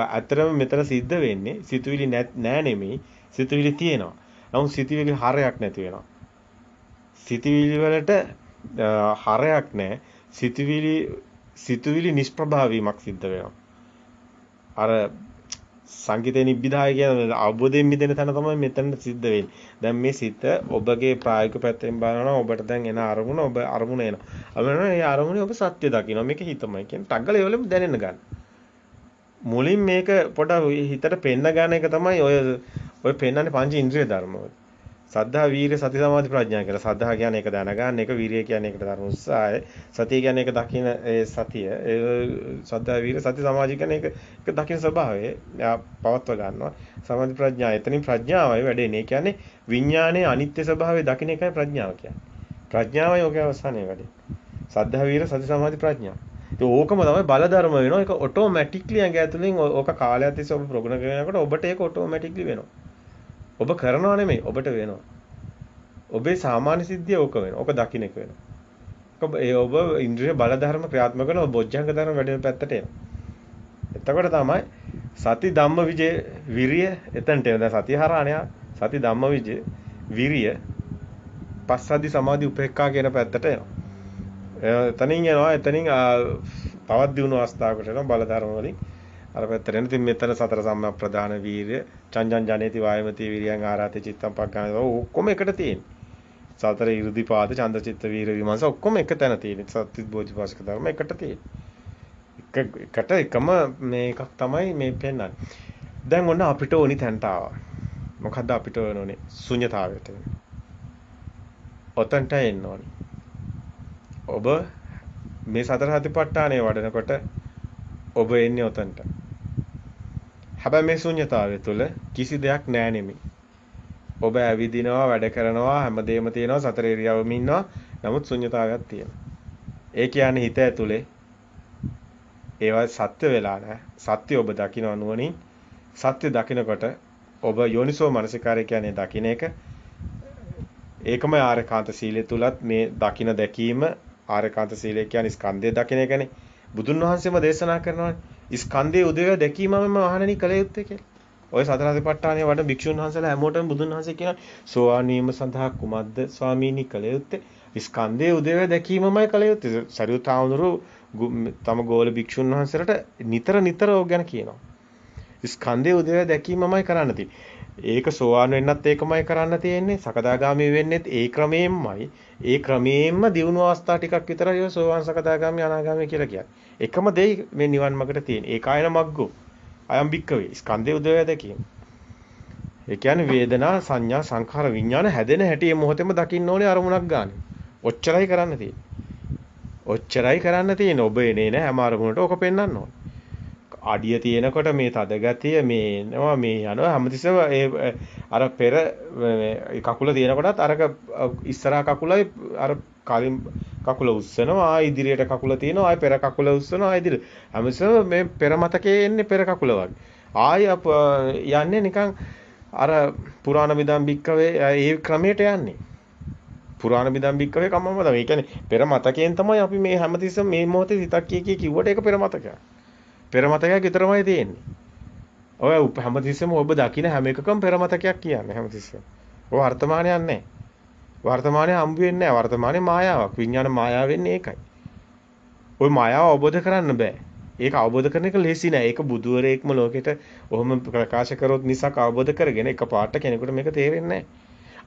අතරම මෙතන සිද්ධ වෙන්නේ සිතුවිලි නෑ නෙමෙයි. සිතුවිලි තියෙනවා. නමුත් සිතුවිලි හරයක් නැති වෙනවා. සිතුවිලි වලට හරයක් නැහැ. සිතුවිලි නිෂ්ප්‍රභා වීමක් සිද්ධ වෙනවා. අර සංකිතේ නිබ්බිදාය කියන අවබෝධයෙන් මිදෙන තැන තමයි මෙතන සිද්ධ වෙන්නේ. දැන් මේ සිත ඔබගේ ප්‍රායෝගික පැත්තෙන් බලනවා ඔබට දැන් එන අරමුණ ඔබ අරමුණ එනවා. අරමුණ ඒ අරමුණේ ඔබ සත්‍ය දකින්න. මේක හිතමයි කියන්නේ ටග්ගල ඒවලම දැනෙන්න ගන්න. මුලින් මේක පොඩ හිතට පෙන්න ගන්න එක තමයි ඔය පෙන්නන්නේ පංච ඉන්ද්‍රිය ධර්මවල. සද්ධා වීර්ය සති සමාධි ප්‍රඥා කියලා. සද්ධා කියන්නේ ඒක දැනගන්න එක, වීර්ය කියන්නේ ඒකට ධර්ම උත්සාහය, සතිය කියන්නේ ඒක දකින්න ඒ සතිය. සද්ධා වීර්ය සති සමාධි කියන්නේ ඒක දකින්න ස්වභාවය. පවත්ව ගන්නවා. සමාධි ප්‍රඥා එතනින් ප්‍රඥාවයි වැඩෙන්නේ. ඒ කියන්නේ විඥානයේ අනිත්‍ය ස්වභාවය දකින්න එකයි ප්‍රඥාව කියන්නේ. ප්‍රඥාවයි ඔකේ අවසානයේ වැඩේ. සද්ධා වීර්ය සති සමාධි ප්‍රඥා. ඒක ඕකම තමයි බල ධර්ම වෙනවා. ඒක ඔටෝමැටික්ලි ඇඟ ඇතුලෙන් ඕක කාලයක් තිස්සේ ඔබ ප්‍රගුණ කරනකොට ඔබට ඒක ඔටෝමැටික්ලි වෙනවා. ඔබ කරනව නෙමෙයි ඔබට වෙනවා. ඔබේ සාමාන්‍ය සිද්ධිය ඕක වෙනවා. ඕක දකින්න එක වෙනවා. ඔබ ඉන්ද්‍රිය බල ධර්ම ක්‍රියාත්මක කරන බොජ්ජංග ධර්ම වැඩෙන පැත්තට එනවා. එතකොට තමයි සති ධම්ම විජය විරිය එතනට එනවා. දැන් සතිය හරහානේ සති ධම්ම විජය විරිය පස්සද්ධි සමාධි උපේක්ඛා කියන පැත්තට එනවා. එතනින් යනවා. එතනින් තවත් දියුණු අවස්ථාවකට එනවා බල ධර්ම වලින්. අර පැත්තට එන ඉතින් මෙතන සතර සම්‍යක් ප්‍රධාන වීර්ය චංජන් ජනේති වායමති වීර්යං ආරාති චිත්තම් පග්ගාන ඔක්කොම එකට තියෙන්නේ. සතර 이르දිපාද ඡන්ද චිත්ත වීර්ය විමර්ශ ඔක්කොම එක තැන තියෙන්නේ. සත්‍ය බෝධිපාශක ධර්ම එකට තියෙන්නේ. එකට එකම මේකක් තමයි මේ පෙන්වන්නේ. දැන් ඔන්න අපිට ඕනි තැනට ආවා. මොකද්ද අපිට ඕනේ? ශුන්‍යතාවයට. ඔතනට එන්න ඕනි. ඔබ මේ සතර සතිපට්ඨානය වඩනකොට ඔබ එන්නේ ඔතනට. හැබැයි මේ ශුන්‍යතාවය තුළ කිසි දෙයක් නැහැ නෙමෙයි. ඔබ ඇවිදිනවා, වැඩ කරනවා, හැමදේම තියෙනවා, සතර ඉරියව්වෙම ඉන්නවා. නමුත් ශුන්‍යතාවයක් තියෙනවා. ඒ කියන්නේ හිත ඇතුලේ ඒවා සත්‍ය වෙලා නැහැ. සත්‍ය ඔබ දකින්න නුවණින් සත්‍ය දකින්නකොට ඔබ යෝනිසෝ මනසිකාරය කියන්නේ දකින්න එක. ඒකම ආරකාන්ත සීලය තුලත් මේ දකින්න දැකීම ආරකාන්ත සීලය කියන්නේ ස්කන්ධය දකින්න එකනේ. බුදුන් වහන්සේම දේශනා කරනවානේ. ස්කන්ධයේ උදේව දැකීමම මහණෙනි කළ යුත්තේ කියලා. ඔය සතර සතිපට්ඨානය වඩ භික්ෂුන් වහන්සේලා හැමෝටම බුදුන් වහන්සේ කියන සෝවාන් වීම සඳහා කුමද්ද ස්වාමීනි කළ යුත්තේ? ස්කන්ධයේ උදේව දැකීමමයි කළ යුත්තේ. සරියුත් හාමුදුරුවෝ තම ගෝල භික්ෂුන් වහන්සේලාට නිතර ඕක ගැන කියනවා. ස්කන්ධයේ උදේව දැකීමමයි කරන්න තියෙන්නේ. ඒක සෝවාන් වෙන්නත් ඒකමයි කරන්න තියෙන්නේ. සකදාගාමී වෙන්නෙත් ඒ ක්‍රමයෙන්මයි. ඒ ක්‍රමයෙන්ම දියුණු අවස්ථා ටිකක් විතරයි ඔය සෝවාන් සකදාගාමී අනාගාමී කියලා කියන්නේ. එකම දෙයි මේ නිවන් මාර්ගට තියෙන. ඒකායන මග්ගෝ. අයම් බික්කවේ. ස්කන්ධයේ උදේව දැකීම. ඒ කියන්නේ වේදනා සංඥා සංඛාර විඥාන හැදෙන හැටි මේ මොහොතේම දකින්න ඕනේ අරමුණක් ගන්න. ඔච්චරයි කරන්න තියෙන්නේ. ඔච්චරයි කරන්න තියෙන්නේ. ඔබ එනේ නැහැ හැම අරමුණට ඕක පෙන්වන්න ඕනේ. අඩිය තියෙනකොට මේ තද ගතිය මේ එනවා මේ යනවා හැමතිස්සෙම ඒ අර පෙර කකුල තියෙනකොටත් අරක ඉස්සරහා කකුලයි අර කලින් කකුල උස්සනවා ආයි ඉදිරියට කකුල තියෙනවා ආයි පෙර කකුල උස්සනවා ආයි ඉදිරියට හැමතිස්සෙම මේ පෙර මතකයේ එන්නේ පෙර කකුල වගේ ආයි යන්නේ නිකන් අර පුරාණ මිදම් බික්කවේ ඒ ක්‍රමයට යන්නේ පුරාණ මිදම් බික්කවේ කමම තමයි. ඒ කියන්නේ පෙර මතකයෙන් තමයි අපි මේ හැමතිස්සෙම මේ මොහොතේ සිතක් කිව්වට ඒක පෙර මතකයක්. පෙර මතකයක් විතරමයි තියෙන්නේ. ඔය හැමතිස්සෙම ඔබ දකින හැම එකකම පෙර මතකයක් කියන්නේ හැමතිස්සෙම. ඔය වර්තමානයක් නැහැ. වර්තමානයේ හම්බ වෙන්නේ නැහැ. වර්තමානයේ මායාවක්. විඥාන මායාව වෙන්නේ ඒකයි. ওই මායාව අවබෝධ කරන්න බෑ. ඒක අවබෝධ කරන එක ලේසි නෑ. ඒක බුදුවරයෙක්ම ලෝකෙට ඔහොම ප්‍රකාශ කරොත් මිසක් අවබෝධ කරගෙන එකපාරට කෙනෙකුට මේක තේරෙන්නේ නෑ.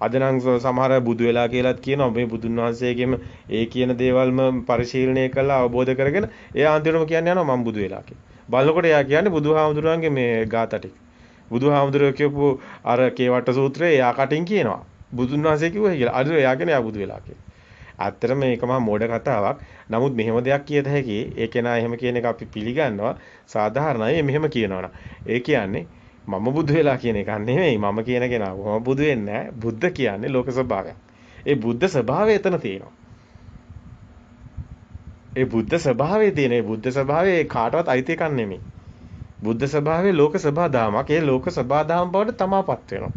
අද නම් සමහර බුදු වෙලා කියලාත් කියනවා මේ බුදුන් වහන්සේගෙම ඒ කියන දේවල්ම පරිශීලනය කරලා අවබෝධ කරගෙන එයා අන්තිමටම කියන්නේ යනවා මම බුදු වෙලා කියලා. බලනකොට එයා කියන්නේ බුදුහාමුදුරන්ගේ මේ ගාථා ටික. බුදුහාමුදුරුවෝ කියපු අර කේවට්ට සූත්‍රයේ එයා කටින් කියනවා. බුදුන් වහන්සේ කිව්වා කියලා. අද එයා කියන්නේ එයා බුදු වෙලා කියලා. ඇත්තටම මේක මහා මෝඩ කතාවක්. නමුත් මෙහෙම දෙයක් කියත හැකි. ඒ කෙනා එහෙම කියන එක අපි පිළිගන්නවා. සාධාරණයි මෙහෙම කියනවනම්. ඒ කියන්නේ මම බුදු වෙලා කියන එක නෙමෙයි. මම කියන කෙනා කොහොම බුදු වෙන්නේ නැහැ. බුද්ධ කියන්නේ ලෝක ස්වභාවයක්. ඒ බුද්ධ ස්වභාවය එතන තියෙනවා. ඒ බුද්ධ ස්වභාවයේ තියෙන ඒ බුද්ධ ස්වභාවයේ කාටවත් අයිති එකක් නෙමෙයි. බුද්ධ ස්වභාවයේ ලෝක ස්වභාදාමක්. ඒ ලෝක ස්වභාදාම බවට තමාපත් වෙනවා.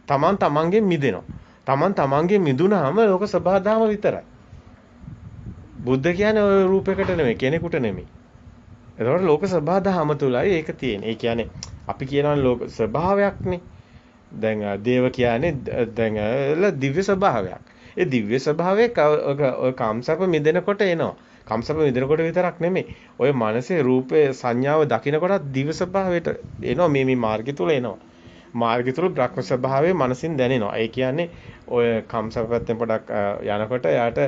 තමන් තමන්ගෙන් මිදෙනවා. තමන් තමන්ගෙන් මිදුණාම ලෝක ස්වභාදාම විතරයි. බුද්ධ කියන්නේ ඔය රූපයකට නෙමෙයි කෙනෙකුට නෙමෙයි. ඒතකොට ලෝක ස්වභාදාම තුලයි ඒක තියෙන්නේ. ඒ කියන්නේ අපි කියනවා ලෝක ස්වභාවයක්නේ. දැන් දේව කියන්නේ දැන් දිව්‍ය ස්වභාවයක්. ඒ දිව්‍ය ස්වභාවයේ කාමසප්ප මිදෙනකොට එනවා. කම්සප්ප මිදෙනකොට විතරක් නෙමෙයි. ඔය මනසේ රූපේ සංඥාව දකිනකොටත් දිව්‍ය ස්වභාවයට එනවා මේ මාර්ගය තුල එනවා. මාර්ගය තුල බ්‍රහ්ම ස්වභාවය මනසින් දැනෙනවා. ඒ කියන්නේ ඔය කම්සප්ප පැත්තෙන් පොඩක් යනකොට යාට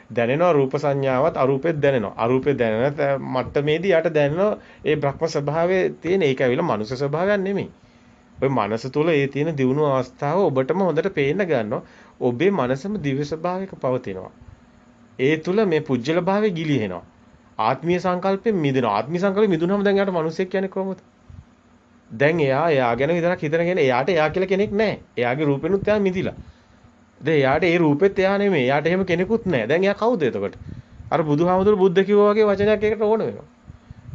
දැනෙනවා රූප සංඥාවත් අරූපෙත් දැනෙනවා. අරූපෙ දැනෙන මට්ටමේදී යාට දැනෙනවා ඒ බ්‍රහ්ම ස්වභාවයේ තියෙන ඒක ඇවිල්ලා මනුෂ්‍ය ස්වභාවයක් නෙමෙයි. ඔය මනස තුළ ඒ තියෙන දියුණු අවස්ථාව ඔබටම හොඳට පේන්න ගන්නවා. ඔබේ මනසම දිව්‍ය ස්වභාවයක පවතිනවා. ඒ තුළ මේ පුජ්‍යල භාවය ගිලිහෙනවා. ආත්මීය සංකල්පෙන් මිදෙනවා. ආත්මීය සංකල්පෙ මිදුනම දැන් යාට මිනිසෙක් කියන්නේ කොහොමද? දැන් එයා ගැන විතරක් හිතනගෙන එයාට එයා කියලා කෙනෙක් නැහැ. එයාගේ රූපෙනුත් එයා මිදිලා. දැන් එයාට ඒ රූපෙත් එයා නෙමෙයි. එයාට එහෙම කෙනෙකුත් නැහැ. දැන් එයා කවුද එතකොට? අර බුදුහාමුදුරු බුද්ධ කිව්වා වගේ වචනයක් ඒකට ඕන වෙනවා.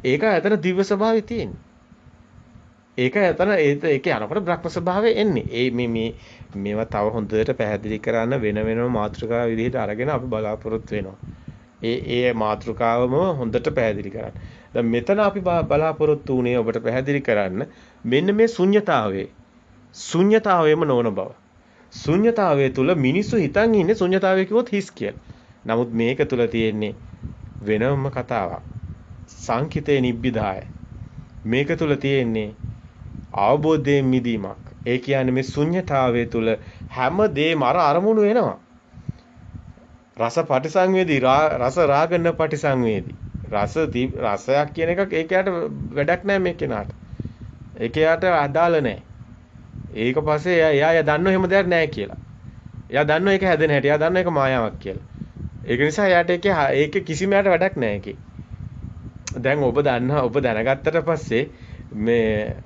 ඒක ඇතන දිව්‍ය ස්වභාවය තියෙන්නේ. ඒක ඇතන ඒක යනකොට බ්‍රහ්ම ස්වභාවය එන්නේ. මේවා තව හොඳට පැහැදිලි කරන්න වෙන වෙනම මාතෘකා විදිහට අරගෙන අපි බලාපොරොත්තු වෙනවා. ඒ මාතෘකාවම හොඳට පැහැදිලි කරන්න. දැන් මෙතන අපි බලාපොරොත්තු වුණේ ඔබට පැහැදිලි කරන්න මෙන්න මේ ශුන්්‍යතාවයම නොවන බව. ශුන්්‍යතාවය තුල මිනිස්සු හිතන් ඉන්නේ ශුන්්‍යතාවය කිව්වොත් හිස් කියලා. නමුත් මේක තුල තියෙන්නේ වෙනම කතාවක්. සංකිතේ නිබ්බිදාය. මේක තුල තියෙන්නේ අවබෝධයෙන් මිදීමක්. ඒ කියන්නේ මේ ශුන්්‍යතාවය තුල හැම දෙයක්ම අරමුණු වෙනවා. රස පටිසංවේදී රස රාගන පටිසංවේදී. රසයක් කියන එකක් ඒකයට වැඩක් නැහැ මේ කෙනාට. ඒකයට අදාළ නැහැ. ඒක පස්සේ එයා දන්නව එහෙම දෙයක් නැහැ කියලා. එයා දන්නව ඒක හැදෙන හැටි. එයා දන්නව ඒක මායාවක් කියලා. ඒක නිසා එයාට ඒක කිසිම යට වැඩක් නැහැ ඒකේ. දැන් ඔබ දැනගත්තට පස්සේ මේ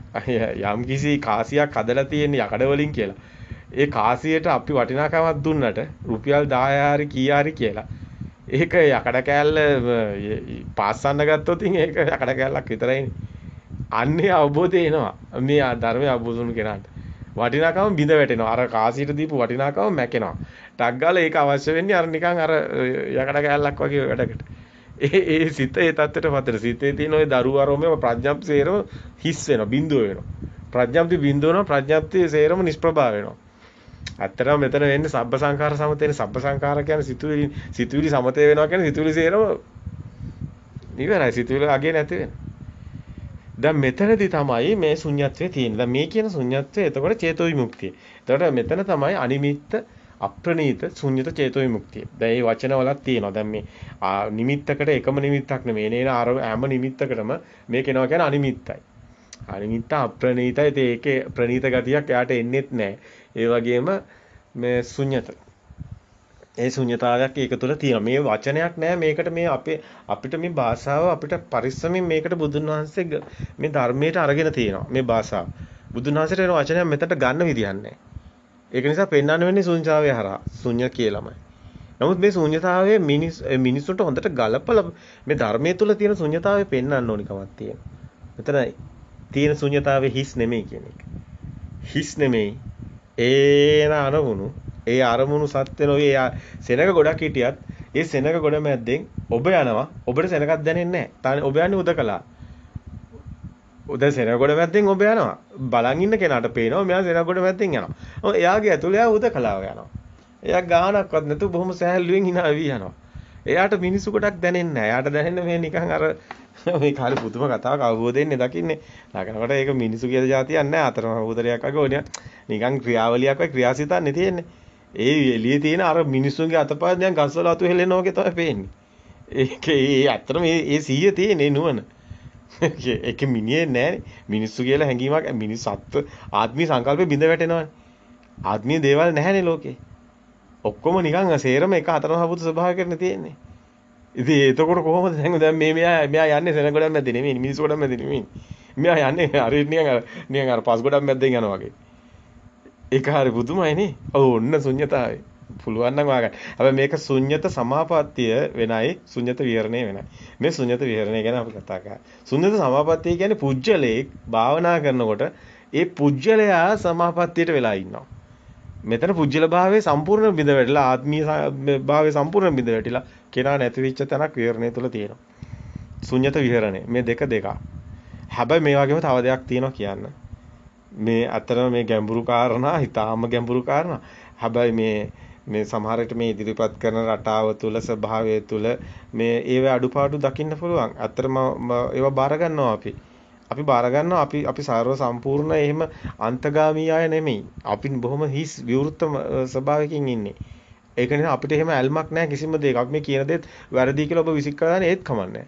යම් කිසි කාසියක් හදලා තියෙන යකඩ වලින් කියලා. ඒ කාසියට අපි වටිනාකමක් දුන්නට රුපියල් 10 හරි කී හරි කියලා. ඒක යකඩ කෑල්ල පාස්සන්න ගත්තොත් ඒක යකඩ කෑල්ලක් විතරයිනේ. අන්නේ අවබෝධය එනවා. මේ ධර්මය අවබෝධ වුණු කෙනාට. වටිනාකම බිඳ වැටෙනවා. අර කාසියට දීපු වටිනාකම මැකෙනවා. ටක් ගාලා ඒක අවශ්‍ය වෙන්නේ අර නිකන් අර යකඩ කෑල්ලක් වගේ වැඩකට. ඒ සිත ඒ தත්තට පතර සිතේ තියෙන ওই දරුව ආරෝමයේ ප්‍රඥාප්ති සේරම හිස් වෙනවා. බිඳුව වෙනවා. ප්‍රඥාප්ති බිඳුව වෙනවා. ප්‍රඥාප්ති සේරම නිෂ්ප්‍රභා වෙනවා. ඇත්තටම මෙතන වෙන්නේ සබ්බ සංඛාර සමතේනේ. සබ්බ සංඛාර කියන්නේ සිතුවිලි සමතේ වෙනවා කියන්නේ සිතුවිලි සේරම ඉවරයි. සිතුවිලි අගේ නැති වෙනවා. දැන් මෙතනදී තමයි මේ ශුන්‍යත්වයේ තියෙන්නේ. දැන් මේ කියන ශුන්‍යත්වය එතකොට චේතෝ විමුක්තිය. එතකොට මෙතන තමයි අනිමිත්ත අප්‍රණීත ශුන්‍යත චේතෝ විමුක්තිය. දැන් මේ වචන වලක් තියෙනවා. දැන් මේ නිමිත්තකට එකම නිමිත්තක් නෙමෙයි. එනේන හැම නිමිත්තකටම මේක එනවා කියන්නේ අනිමිත්තයි. අනිමිත්ත අප්‍රණීතයි. ඒකේ ප්‍රණීත ගතියක් එයාට එන්නේත් නැහැ. ඒ වගේම මේ ශුන්‍යත. ඒ ශුන්‍යතාවයක් ඒක තුළ තියෙනවා. මේ වචනයක් නෑ මේකට මේ අපිට මේ භාෂාව අපිට පරිස්සමින් මේකට බුදුන් වහන්සේ මේ ධර්මයට අරගෙන තියෙනවා. මේ භාෂාව. බුදුන් වහන්සේට වෙන වචනයක් මෙතනට ගන්න විදියක් නෑ. ඒක නිසා පෙන්වන්න වෙන්නේ ශුන්‍යතාවය හරහා. ශුන්‍ය කියලාමයි. නමුත් මේ ශුන්‍යතාවයේ මිනිසුන්ට හොඳට ගලපලා මේ ධර්මයේ තුල තියෙන ශුන්‍යතාවය පෙන්වන්න ඕනි කමක් තියෙනවා. මෙතන තියෙන ශුන්‍යතාවයේ හිස් නෙමෙයි කියන එක. හිස් නෙමෙයි. ඒන අරමුණු ඒ අරමුණු සත්‍ය නොවේ සෙනග ගොඩක් හිටියත් ඒ සෙනග ගොඩ මැද්දෙන් ඔබ යනවා ඔබට සෙනගක් දැනෙන්නේ නැහැ. ඔබ යන්නේ උදකලා. උද සෙනග ගොඩ මැද්දෙන් ඔබ යනවා. බලන් ඉන්න කෙනාට පේනවා මෙයා සෙනග ගොඩ මැද්දෙන් යනවා. එයාගේ ඇතුළේ එයා උදකලාව යනවා. එයා ගානක්වත් නැතුව බොහොම සෑහලුවෙන් hina වෙවි යනවා. එයාට මිනිස්සු කොටක් දැනෙන්නේ නැහැ. එයාට දැනෙන්නේ මේ නිකන් අර මේ කාලේ පුදුම කතාවක් අවබෝධයෙන්නේ දකින්නේ. නාකනකොට ඒක මිනිස්සු කියලා જાතියක් නැහැ. අතරම උදරයක් වගේ ඕනිය. නිකන් ක්‍රියාවලියක් වගේ ක්‍රියාසිතන්නේ තියෙන්නේ. ඒ එළියේ තියෙන අර මිනිස්සුන්ගේ අතපය දැන් ගස්වල අතු හෙලෙනවා වගේ තමයි පේන්නේ. ඒ ඇත්තටම මේ සීය තියෙන්නේ නුවණ. ඒක මිනිහේ නෑනේ. මිනිස්සු කියලා හැඟීමක් මිනිස් සත්ත්ව ආත්මීය සංකල්පෙ බිඳ වැටෙනවානේ. ආත්මීය දේවල් නැහැනේ ලෝකේ. ඔක්කොම නිකන් සේරම එක අතරම හබුතු ස්වභාවයකට තියෙන්නේ. ඉතින් එතකොට කොහොමද දැන් මෙයා යන්නේ සෙනග ගොඩක් මැද්දේ නෙමෙයි මිනිස් ගොඩක් මැද්දේ නෙමෙයි. මෙයා යන්නේ හරියට නිකන් අර පස් ගොඩක් මැද්දෙන් යනවා වගේ. ඒක හරි පුදුමයි නේ. ඔන්න ශුන්‍යතාවය. පුළුවන් නම් වාගන්න. හැබැයි මේක ශුන්‍යත සමාපත්තිය වෙනයි ශුන්‍යත විහරණය වෙනයි. මේ ශුන්‍යත විහරණය ගැන අපි කතා කරා. ශුන්‍යත සමාපත්තිය කියන්නේ පුජ්‍යලේ භාවනා කරනකොට ඒ පුජ්‍යලයා සමාපත්තියට වෙලා ඉන්නවා. මෙතන පුජ්‍යල භාවයේ සම්පූර්ණ බිඳ වැටිලා ආත්මීය භාවයේ සම්පූර්ණ බිඳ වැටිලා කෙනා නැති වෙච්ච තැනක් විහරණය තුළ තියෙනවා. ශුන්‍යත විහරණය මේ දෙක. හැබැයි මේ වගේම තව දෙයක් තියෙනවා කියන්න. මේ අතරම මේ ගැඹුරු කාරණා හිතාම ගැඹුරු කාරණා. හැබැයි මේ සමහර විට මේ ඉදිරිපත් කරන රටාව තුළ ස්වභාවය තුළ මේ ඒව අඩුපාඩු දකින්න පුළුවන්. අතරම ඒවා බාර ගන්නවා අපි. අපි බාර ගන්නවා අපි සර්ව සම්පූර්ණ එහෙම අන්තගාමී අය නෙමෙයි. අපි බොහොම හිස් විවෘත ස්වභාවයකින් ඉන්නේ. ඒක නිසා අපිට එහෙම ඇල්මක් නැහැ කිසිම දෙයක. අපි මේ කියන දේත් වැරදි කියලා ඔබ විසික් කරලා ඒත් කමන්නේ.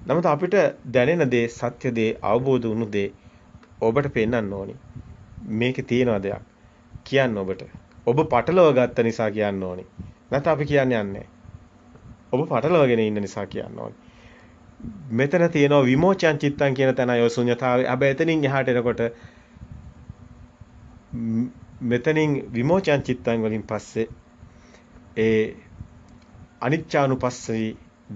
නමුත් අපිට දැනෙන දේ සත්‍ය දේ අවබෝධ වුණු දේ ඔබට පෙන්වන්න ඕනි. මේකේ තියෙන දෙයක් කියන්න ඔබට. ඔබ පටලව ගත්ත නිසා කියන්න ඕනි. නැත්නම් අපි කියන්නේ නැහැ. ඔබ පටලවගෙන ඉන්න නිසා කියන්න ඕනි. මෙතන තියෙනවා විමෝචන චිත්තං කියන තැනයි ඔය ශුන්‍යතාවය. හැබැයි එතනින් එහාට එනකොට මෙතනින් විමෝචන චිත්තං වලින් පස්සේ ඒ අනිච්චානුපස්සී,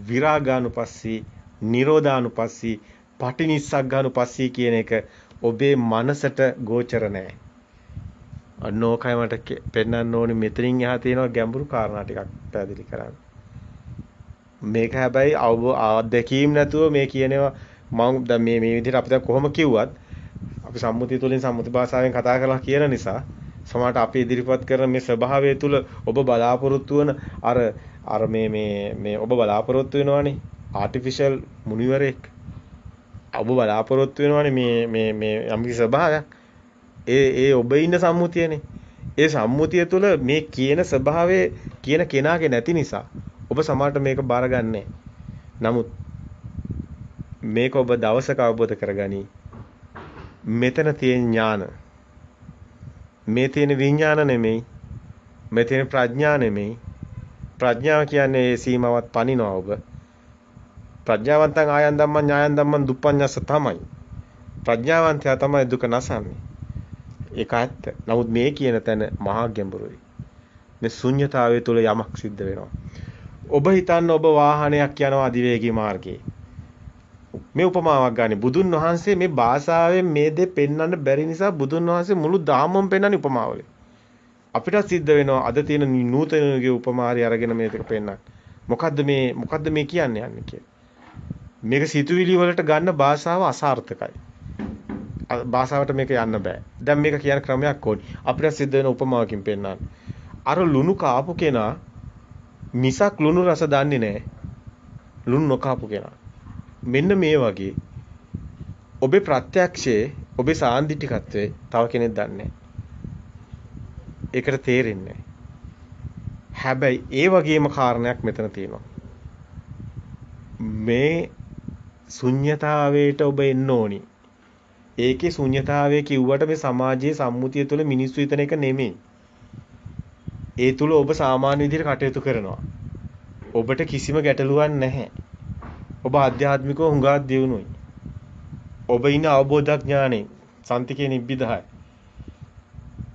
විරාගානුපස්සී, නිරෝධානුපස්සී, පටිනිස්සග්ගානුපස්සී කියන එක ඔබේ මනසට ගෝචර නැහැ. අන්නෝකයි මට පෙන්වන්න ඕනේ මෙතනින් එහා තියෙනවා ගැඹුරු කාරණා ටිකක් පැහැදිලි කරන්න. මේක හැබැයි අත්දැකීම් නැතුව මේ කියනවා මම දැන් මේ විදිහට අපි දැන් කොහොම කිව්වත් අපි සම්මුතිය තුළින් සම්මුති භාෂාවෙන් කතා කරලා කියන නිසා සමහරට අපි ඉදිරිපත් කරන මේ ස්වභාවය තුළ ඔබ බලාපොරොත්තු වන අර මේ ඔබ බලාපොරොත්තු වෙනවානේ ආටිෆිෂල් මුනිවරෙක් ඔබ බලාපොරොත්තු වෙනවානේ මේ යම්කිසි ස්වභාවයක් ඒ ඔබ ඉන්න සම්මුතියනේ ඒ සම්මුතිය තුළ මේ කියන ස්වභාවයේ කියන කෙනාගේ නැති නිසා ඔබ සමහරට මේක බාරගන්නේ. නමුත් මේක ඔබ දවසක අවබෝධ කරගනි. මෙතන තියෙන ඥාන මේ තියෙන විඥාන නෙමෙයි. මේ තියෙන ප්‍රඥා නෙමෙයි. ප්‍රඥාව කියන්නේ ඒ සීමාවත් පනිනවා ඔබ. ප්‍රඥාවන්තං ආයන් ධම්මං ඥායන් ධම්මං දුප්පඤ්ඤස්ස තමයි. ප්‍රඥාවන්තයා තමයි දුක නසන්නේ. ඒක ඇත්ත. නමුත් මේ කියන තැන මහා ගැඹුරුයි. මේ ශුන්්‍යතාවය තුළ යමක් සිද්ධ වෙනවා. ඔබ හිතන්න ඔබ වාහනයක් යනවා අධිවේගී මාර්ගයේ. මේ උපමාවක් ගන්න. බුදුන් වහන්සේ මේ භාෂාවෙන් මේ දේ පෙන්වන්න බැරි නිසා බුදුන් වහන්සේ මුළු ධාමම පෙන්වන්නේ උපමාවල. අපිට සිද්ධ වෙනවා අද තියෙන නූතනගේ උපමාරි අරගෙන මේ දෙක පෙන්වන්න. මොකද්ද මේ කියන්නේ යන්නේ කියලා. මේක සිතුවිලි වලට ගන්න භාෂාව අසාර්ථකයි. භාෂාවට මේක යන්න බෑ. දැන් මේක කියන ක්‍රමයක් ඕනි. අපිට සිද්ධ වෙන උපමාවකින් පෙන්වන්න. අර ලුණු කාපු කෙනා මිසක් ලුණු රස දන්නේ නැහැ. ලුණු නොකාපු කෙනා. මෙන්න මේ වගේ ඔබේ ප්‍රත්‍යක්ෂයේ ඔබේ සාන්දිටිකත්වයේ තව කෙනෙක් දන්නේ ඒකට තේරෙන්නේ හැබැයි ඒ වගේම කාරණයක් මෙතන තියෙනවා. මේ ශුන්්‍යතාවයට ඔබ එන්න ඕනි. ඒකේ ශුන්්‍යතාවය කිව්වට මේ සමාජයේ සම්මුතිය තුළ මිනිස්සු හිතන එක නෙමෙයි. ඒ තුල ඔබ සාමාන්‍ය විදිහට කටයුතු කරනවා. ඔබට කිසිම ගැටලුවක් නැහැ. ඔබ ආධ්‍යාත්මිකව හුඟා දියුණුයි. ඔබ ඉන්න අවබෝධඥානෙන් සන්තිකේ නිබ්බිදහයි.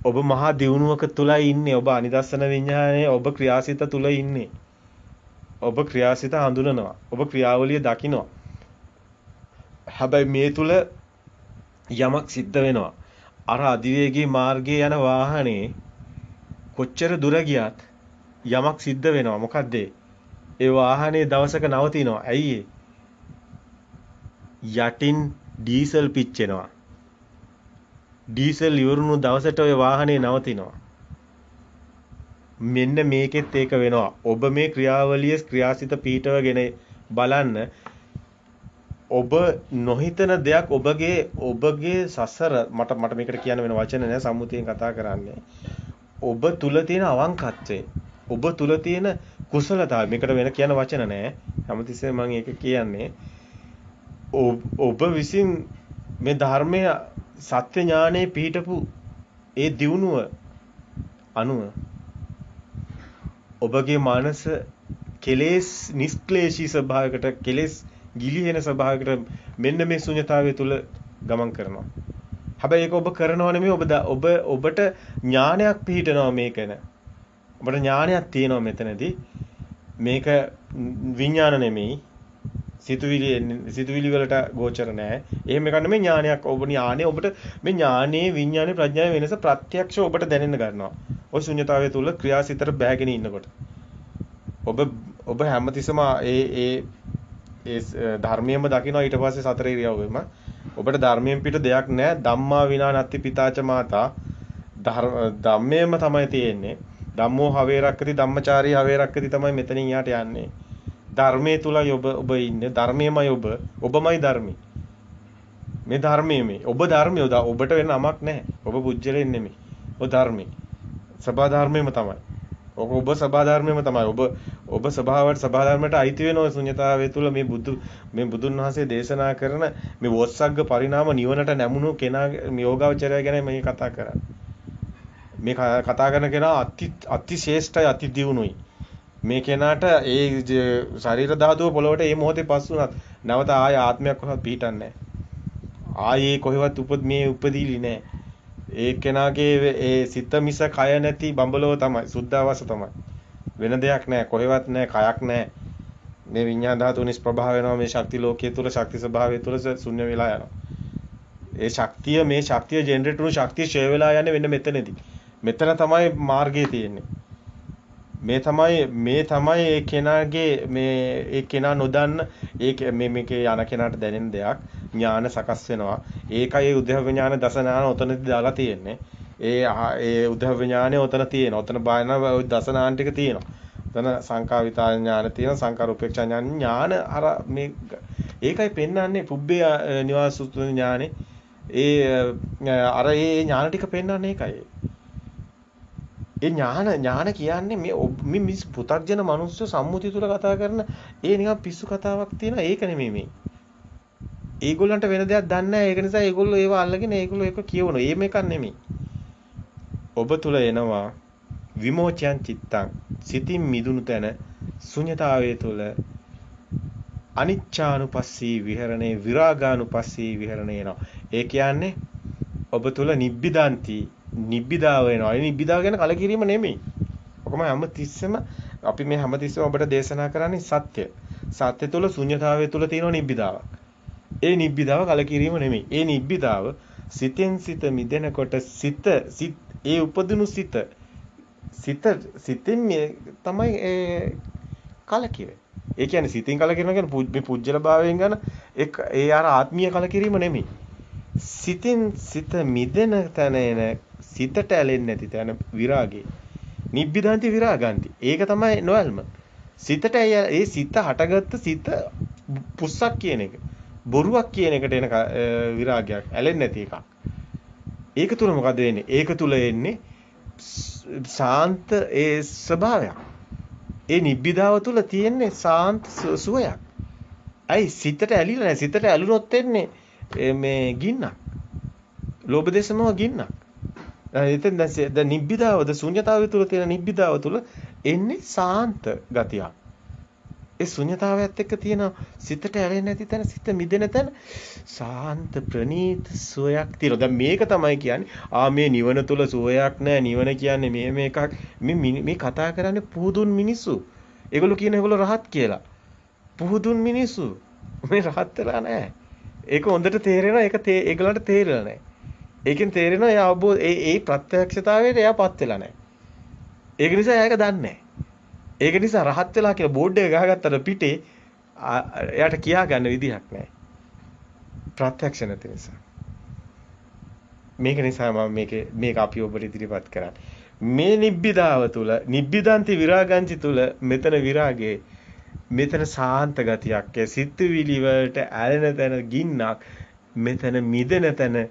ඔබ මහා දියුණුවක තුලයි ඉන්නේ. ඔබ අනිදස්සන විඥානයේ ඔබ ක්‍රියාසිත තුල ඉන්නේ. ඔබ ක්‍රියාසිත හඳුනනවා. ඔබ ක්‍රියාවලිය දකිනවා. හැබැයි මේ තුල යමක් සිද්ධ වෙනවා. අර අධිවේගී මාර්ගයේ යන වාහනේ කොච්චර දුර ගියත් යමක් සිද්ධ වෙනවා. මොකද්ද ඒ වාහනේ දවසක නවතිනවා. ඇයි යටින් ඩීසල් පිච්චෙනවා. ඩීසල් ඉවරුණු දවසට ඔය වාහනේ නවතිනවා. මෙන්න මේකෙත් ඒක වෙනවා. ඔබ මේ ක්‍රියාවලිය ක්‍රියාසිත පීඨවගෙන බලන්න. ඔබ නොහිතන දෙයක් ඔබගේ සසර මට මේකට කියන්න වෙන වචන නෑ සම්මුතියෙන් කතා කරන්නේ. ඔබ තුල තියෙන අවංකත්වය, ඔබ තුල තියෙන කුසලතාවය මේකට වෙන කියන වචන නෑ. හැමතිස්සෙම මම ඒක කියන්නේ ඔබ විසින් මේ ධර්මයේ සත්‍ය ඥානයේ පිහිටපු ඒ දියුණුව අනුව ඔබගේ මනස කෙලෙස් නිස්ක්ලේශී ස්වභාවයකට කෙලෙස් ගිලිහෙන ස්වභාවයකට මෙන්න මේ ශුන්‍යතාවය තුල ගමන් කරනවා. හැබැයි ඒක ඔබ කරනව නෙමෙයි ඔබට ඥානයක් පිහිටනවා මේකන. ඔබට ඥානයක් තියෙනවා මෙතනදී. මේක විඥාන නෙමෙයි. සිතුවිලි වලට ගෝචර නැහැ. එහෙම එකක් නෙමෙයි ඥානයක්. ඔබ ඥානේ ඔබට මේ ඥානේ විඥානේ ප්‍රඥාවේ වෙනස ප්‍රත්‍යක්ෂව ඔබට දැනෙන්න ගන්නවා. ඔය ශුන්‍යතාවය තුල ක්‍රියාසිතට බෑගෙන ඉන්නකොට. ඔබ හැමතිස්සම ඒ ධර්මයෙන්ම දකිනවා. ඊට පස්සේ සතර ඉරියව්වෙම ඔබට ධර්මයෙන් පිට දෙයක් නැහැ. ධම්මා විනා නත්ති පිතාච මාතා. ධම්මයෙන්ම තමයි තියෙන්නේ. ධම්මෝ හවේරක්කති ධම්මචාරී හවේරක්කති තමයි මෙතනින් යාට යන්නේ. ධර්මයේ තුලයි ඔබ ඉන්නේ. ධර්මයේමයි ඔබමයි ධර්මී. මේ ධර්මයේමයි. ඔබ ධර්මය ඔබට වෙන නමක් නැහැ. ඔබ පුජ්‍යලෙන් නෙමෙයි. ඔබ ධර්මී. සබා ධර්මයේම තමයි. ඔබ සබහා ධර්මයේම තමයි. ඔබ සබහා ධර්මයට අයිති වෙනවා ශුන්‍යතාවය තුළ මේ බුදුන් වහන්සේ දේශනා කරන මේ වොස්සග්ග පරිණාම නිවනට නැමුණු කෙනා යෝගාවචරය ගැන මේ කතා කරන්නේ. මේ කතා කරන කෙනා අති ශ්‍රේෂ්ඨයි අති දියුණුයි. මේ කෙනාට ඒ ශරීර ධාතුව පොළවට මේ මොහොතේ පස් වුණත් නැවත ආය ආත්මයක් කොහොමද පිහිටන්නේ නැහැ. ආයේ කොහෙවත් උපදීලි නැහැ. ඒ කෙනාගේ ඒ සිත මිස කය නැති බඹලෝ තමයි සුද්ධාවාස තමයි. වෙන දෙයක් නැහැ කොහෙවත් නැහැ කයක් නැහැ. මේ විඤ්ඤාණ ධාතුව නිෂ්ප්‍රභා වෙනවා මේ ශක්ති ලෝකයේ තුල ශක්ති ස්වභාවය තුල ශුන්‍ය වෙලා යනවා. ඒ ශක්තිය මේ ශක්තිය ජෙනරේට් වුණු ශක්තිය ෂේ වෙලා යන්නේ වෙන මෙතනදී. මෙතන තමයි මාර්ගය තියෙන්නේ. මේ තමයි ඒ කෙනාගේ ඒ කෙනා නොදන්න මේකේ යන කෙනාට දැනෙන දෙයක් ඥාන සකස් වෙනවා. ඒකයි උද්‍යව ඥාන දස ඥාන ඔතනදී දාලා තියෙන්නේ. ඒ උද්‍යව ඥානය ඔතන තියෙනවා. ඔතන බායන දස ඥාන ටික තියෙනවා. ඔතන සංකා විතාන ඥාන තියෙනවා. සංකා රූපේක්ෂා ඥාන අර මේ ඒකයි පෙන්වන්නේ පුබ්බේ නිවාස ඥානේ. ඒ ඥාන ටික පෙන්වන්නේ ඒකයි. ඒ ඥාන කියන්නේ මේ මිස් පුතග්ජන මනුස්ස සම්මුතිය තුල කතා කරන ඒ නිකන් පිස්සු කතාවක් තියෙන ඒක නෙමෙයි මේ. ඒගොල්ලන්ට වෙන දෙයක් දන්නේ නැහැ. ඒක නිසා ඒගොල්ලෝ ඒව අල්ලගෙන ඒගොල්ලෝ ඒක කියවනවා. ඒ මේකක් නෙමෙයි. ඔබ තුල එනවා විමෝචයන් චිත්තං සිතින් මිදුණු තැන ශුන්‍යතාවයේ තුල අනිච්ඡානුපස්සී විහරණේ විරාගානුපස්සී විහරණේ එනවා. ඒ කියන්නේ ඔබ තුල නිබ්බිදාව වෙනවා. ඒ නිබ්බිදාව කියන්නේ කලකිරීම නෙමෙයි. ඔකම හැමතිස්සෙම අපි මේ හැමතිස්සෙම ඔබට දේශනා කරන්නේ සත්‍ය. සත්‍ය තුල ශුන්‍යතාවය තුල තියෙන නිබ්බිදාවක්. ඒ නිබ්බිදාව කලකිරීම නෙමෙයි. ඒ නිබ්බිදාව සිතෙන් සිත මිදෙනකොට ඒ උපදිනු සිතෙන් තමයි කලකිරෙන්නේ. ඒ කියන්නේ සිතින් කලකිරෙනවා කියන්නේ මේ පුජ්‍යල භාවයෙන් ගන්න ඒ අර ආත්මීය කලකිරීම නෙමෙයි. සිතින් සිත මිදෙන තැන එන සිතට ඇලෙන්නේ නැති තැන විරාගේ. නිබ්බිදාන්ති විරාගාන්ති. ඒක තමයි නොයල්ම. සිතට ඒ සිත හටගත්ත සිත පුස්සක් කියන එක. බොරුවක් කියන එකට එන විරාගයක් ඇලෙන්නේ නැති එකක්. ඒක තුල මොකද වෙන්නේ? ඒක තුල එන්නේ ශාන්ත ඒ ස්වභාවයක්. ඒ නිබ්බිදාව තුල තියෙන්නේ ශාන්ත සුවයක්. අයි සිතට ඇලිලා නැහැ. සිතට ඇලුනොත් එන්නේ මේ ගින්නක්. ලෝභ දේශ මොහ ගින්නක්. එතෙන් දැන් නිබ්බිදාවද ශුන්‍යතාවය තුල තියෙන නිබ්බිදාව තුල එන්නේ ශාන්ත ගතියක්. ඒ ශුන්‍යතාවයත් එක්ක තියෙන සිතට ඇලෙන්නේ නැති තැන සිත මිදෙන තැන ශාන්ත ප්‍රණීත සුවයක් තියෙනවා. දැන් මේක තමයි කියන්නේ මේ නිවන තුල සුවයක් නැහැ. නිවන කියන්නේ මේකක් මේ කතා කරන්නේ පුහුදුන් මිනිස්සු. ඒගොල්ලෝ කියන ඒගොල්ලෝ රහත් කියලා. පුහුදුන් මිනිස්සු. මේ රහත් වෙලා නැහැ. ඒක හොඳට තේරෙනවා. ඒක ඒගොල්ලන්ට තේරෙලා නැහැ. ඒකෙන් තේරෙනවා එයා අවබෝධ ඒ ප්‍රත්‍යක්ෂතාවයට එයාපත් වෙලා නැහැ. ඒක නිසා එයා ඒක දන්නේ නැහැ. ඒක නිසා රහත් වෙලා කියලා බෝඩ් එක ගහගත්තට පිටේ එයාට කියා ගන්න විදිහක් නැහැ. ප්‍රත්‍යක්ෂ නැති නිසා. මේක නිසා මම මේක අපි ඔබට ඉදිරිපත් කරන්නේ. මේ නිබ්බිදාව තුල නිබ්බිදාන්ති විරාගංචි තුල මෙතන විරාගයේ මෙතන සාන්ත ගතියක් සිතුවිලි වලට ඇලෙන තැන ගින්නක් මෙතන මිදෙන තැන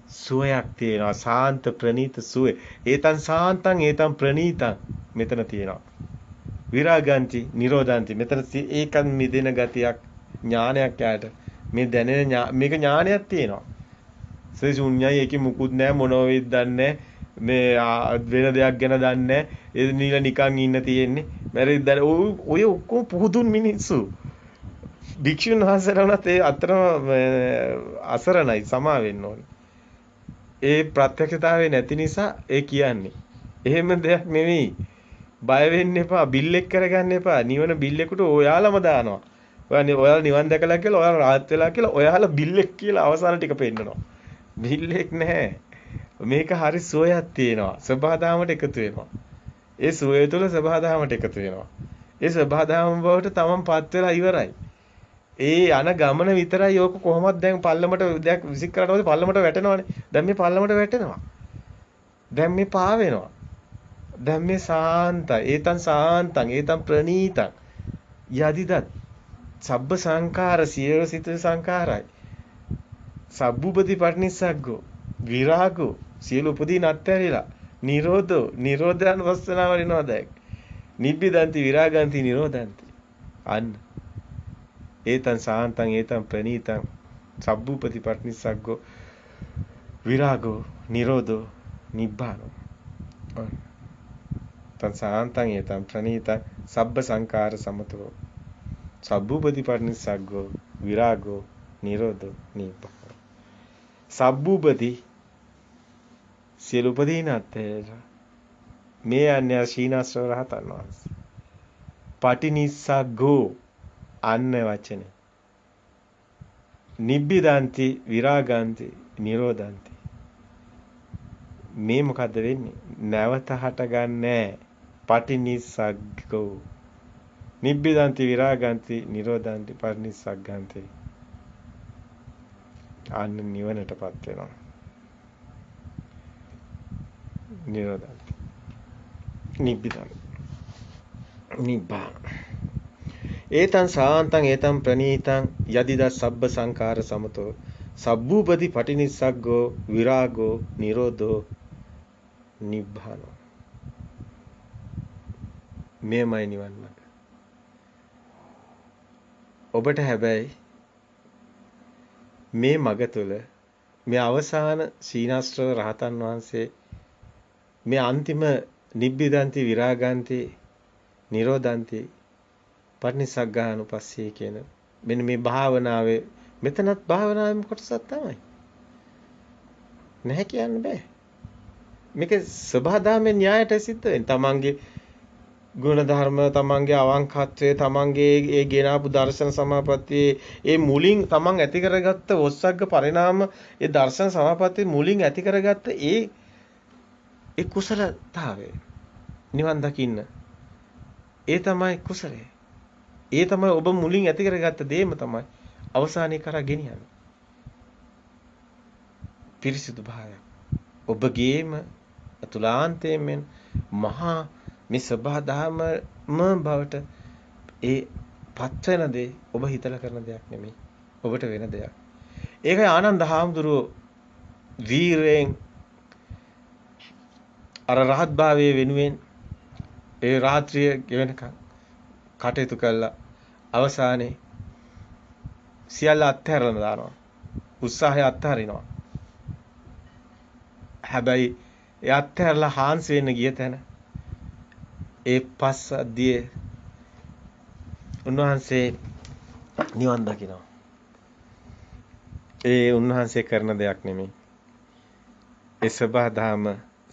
සුවයක් තියෙනවා. සාන්ත ප්‍රණීත සුවේ. ඒතන් සාන්තං ඒතන් ප්‍රණීතං මෙතන තියෙනවා. විරාගාන්ති නිරෝධාන්ති මෙතන ඒකන් මිදෙන ගතියක් ඥානයක් යාට මේ දැනෙන මේක ඥානයක් තියෙනවා. සේසුඤ්ඤයි ඒකේ මුකුත් නැහැ මොනෝ වෙයිද දන්නේ මේ වෙන දෙයක් ගැන දන්නේ ඒ නිල නිකන් ඉන්න තියෙන්නේ. මැරෙද්ද ඔය ඔක්කොම පුහුදුන් මිනිස්සු. භික්ෂුන් වහන්සේලාට ඒ අතරම අසරණයි සමා වෙන්න ඕනේ. ඒ ප්‍රත්‍යක්ෂතාවය නැති නිසා ඒ කියන්නේ. එහෙම දෙයක් නෙවෙයි. බය වෙන්න එපා. බිල් එක කරගන්න එපා. නිවන බිල් එකට ඔයාලම දානවා. ඔයාලා නිවන් දැකලා කියලා ඔයාලා රාහත් වෙලා කියලා ඔයාලා බිල් එක කියලා අවසාන ටික පෙන්නනවා. බිල් එක නැහැ. මේක හරි සුවයක් තියෙනවා. සබහාදාමට එකතු වෙනවා. ඒ සුවය තුළ සබහාදාමට එකතු වෙනවා. ඒ සබහාදාම බවට තමන්පත් වෙලා ඉවරයි. ඒ යන ගමන විතරයි ඕක කොහොමද දැන් පල්ලමට දැන් විසික් කරලා පස්සේ පල්ලමට වැටෙනවානේ. දැන් මේ පල්ලමට වැටෙනවා. දැන් මේ පාවෙනවා. දැන් මේ සාන්තයි. ඒතන් සාන්තං ඒතන් ප්‍රණීතං. යදිදත් සබ්බ සංඛාර සියලු සිත සංඛාරයි. සබ්බුපති පටිනිස්සග්ගෝ විරාගෝ සියලු උපදීන අත්හැරිලා නිරෝධෝ නිරෝධානුපස්සනාව වෙනවා දැන්. නිබ්බිදන්ති විරාගන්ති නිරෝධන්ති. අන්න ඒතං සාන්තං ඒතං ප්‍රණීතං සබ්බූපති පටිනිස්සග්ගෝ විරාගෝ නිරෝධෝ නිබ්බානෝ. තං සාන්තං ඒතං ප්‍රණීතං සබ්බ සංඛාර සමතෝ සබ්බූපති පටිනිස්සග්ගෝ විරාගෝ නිරෝධෝ නිබ්බානෝ. සබ්බූපති සියලු උපදීනත් මේ අන්‍ය ශීනස්ව රහතන් වහන්සේ. පටිනිස්සග්ගෝ අන්න වචනේ. නිබ්බිදන්ති විරාගන්ති නිරෝධන්ති. මේ මොකද්ද වෙන්නේ? නැවත හටගන්නේ පටිනිස්සග්ගෝ. නිබ්බිදන්ති විරාගන්ති නිරෝධන්ති පටිනිස්සග්ගන්ති. අන්න නිවනටපත් වෙනවා. නිරෝධන්ති. නිබ්බිදං නිබ්බාන. ඒතං සාන්තං ඒතං ප්‍රණීතං යදිදස් සබ්බ සංඛාර සමතෝ සබ්බූපති පටිනිස්සග්ගෝ විරාගෝ නිරෝධෝ නිබ්බානෝ. මේමයි නිවන් මඟ. ඔබට හැබැයි මේ මඟ තුල මේ අවසාන සීනාස්ත්‍රව රහතන් වහන්සේ මේ අන්තිම නිබ්බිදන්ති විරාගන්ති නිරෝධන්ති පටිනිස්සග්ගානුපස්සී කියන මෙන්න මේ භාවනාවේ මෙතනත් භාවනාවේ කොටසක් තමයි. නැහැ කියන්න බෑ. මේක සබහාදාමේ න්‍යායට සිද්ධ වෙන. තමන්ගේ ගුණ ධර්ම, තමන්ගේ අවංකත්වය, තමන්ගේ ඒ ගෙනාපු දර්ශන සමාපත්තියේ ඒ මුලින් තමන් ඇති කරගත්ත ඔස්සග්ග පරිණාම ඒ දර්ශන සමාපත්තියේ මුලින් ඇති කරගත්ත ඒ කුසලතාවය නිවන් දකින්න. ඒ තමයි කුසලය. ඒ තමයි ඔබ මුලින් ඇති කරගත්ත දේම තමයි අවසානයේ කරා ගෙනියන්නේ. පිරිසිදු භාවය. ඔබගේම අතුලාන්තයෙන් මහා මේ සබහා දහම බවට ඒ පත් වෙන දේ ඔබ හිතලා කරන දෙයක් නෙමෙයි. ඔබට වෙන දෙයක්. ඒකයි ආනන්ද හාමුදුරුවෝ වීරයෙන් අර රහත් භාවයේ වෙනුවෙන් ඒ රාත්‍රිය ගෙවෙනකන් කටයුතු කළා. අවසානයේ සියල්ල අත්හැරලා දානවා. උත්සාහය අත්හරිනවා. හැබැයි ඒ අත්හැරලා හාන්සි වෙන්න ගිය තැන ඒ පස් අධ්‍යයේ උන්වහන්සේ නිවන් දකිනවා. ඒ උන්වහන්සේ කරන දෙයක් නෙමෙයි. ඒ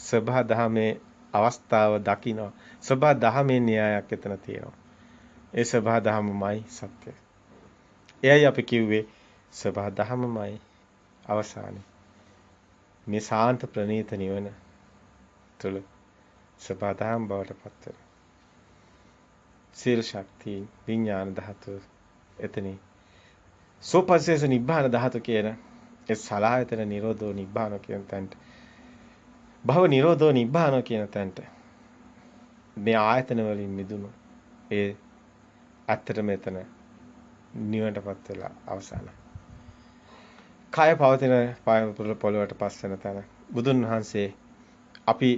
සබහා දහමේ අවස්ථාව දකිනවා. සබහා දහමේ න්‍යායක් එතන තියෙනවා. ඒ සබහා දහමමයි සත්‍ය. එයයි අපි කිව්වේ සබහා දහමමයි අවසානයේ. මේ සාන්ත ප්‍රණීත නිවන තුළ සබහා දහම බවට පත් වෙනවා. සීල ශක්තිය විඥාන ධාතු එතනින් සෝපස්සේස නිබ්බාන ධාතු කියන ඒ සලආයතන නිරෝධෝ නිබ්බාන කියන තැනට භව නිරෝධෝ නිබ්බාන කියන තැනට මේ ආයතන වලින් මිදුණු ඒ ඇත්තටම එතන නිවනටපත් වෙලා අවසానයි. කය පවතින පොළොවට පස් වෙන තැන බුදුන් වහන්සේ අපි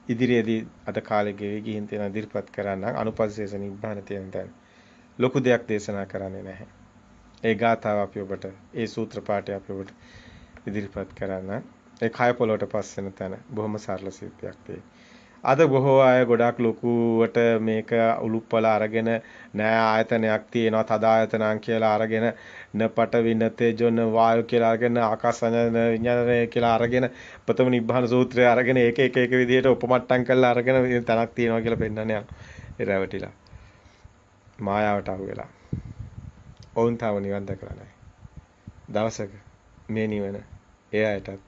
ඉදිරියේදී අද කාලේ ගෙවි ගිහින් තියෙන ඉදිරිපත් කරන්න අනුපස්සේස නිබ්බාන තියෙන තැන ලොකු දෙයක් දේශනා කරන්නේ නැහැ. ඒ ගාථාව අපි ඔබට ඒ සූත්‍ර පාඨය අපි ඔබට ඉදිරිපත් කරන්න. ඒ කය පොළොවට පස් වෙන තැන බොහොම සරල සිද්ධියක් තියෙනවා. අද බොහෝ අය ගොඩාක් ලොකුවට මේක උලුප්පල අරගෙන නෑ ආයතනයක් තියෙනවා තද ආයතනං කියලා අරගෙන නපට වින තේජොන වායු කියලා අරගෙන ආකාසන විඥානය කියලා අරගෙන ප්‍රථම නිබ්බාන සූත්‍රය අරගෙන ඒක එක විදිහට උපමට්ටම් කරලා අරගෙන තනක් තියෙනවා කියලා පෙන්නන්න යනවා. ඒ රැවටිලා මායාවට අහු වෙලා. ඔවුන් තාම නිවන් දැකලා නැහැ. දවසක මේ නිවන එයාටත්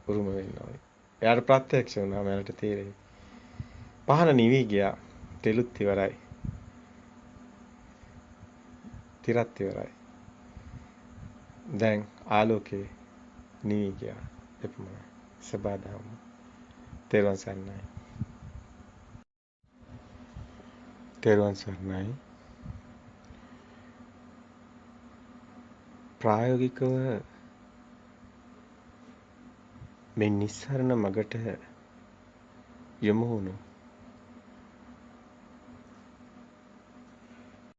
උරුම වෙන්න ඕනේ. එයාට ප්‍රත්‍යක්ෂ වුණාම එයාට තේරෙයි. පහන නිවි ගියා. තෙලුත් ඉවරයි. තිරත් ඉවරයි. දැන් ආලෝකේ නිවි ගියා. එපමණයි. සබදාම. තෙරුවන් සරණයි. තෙරුවන් සරණයි. ප්‍රායෝගිකව මේ නිස්සරණ මගට යොමු වුණු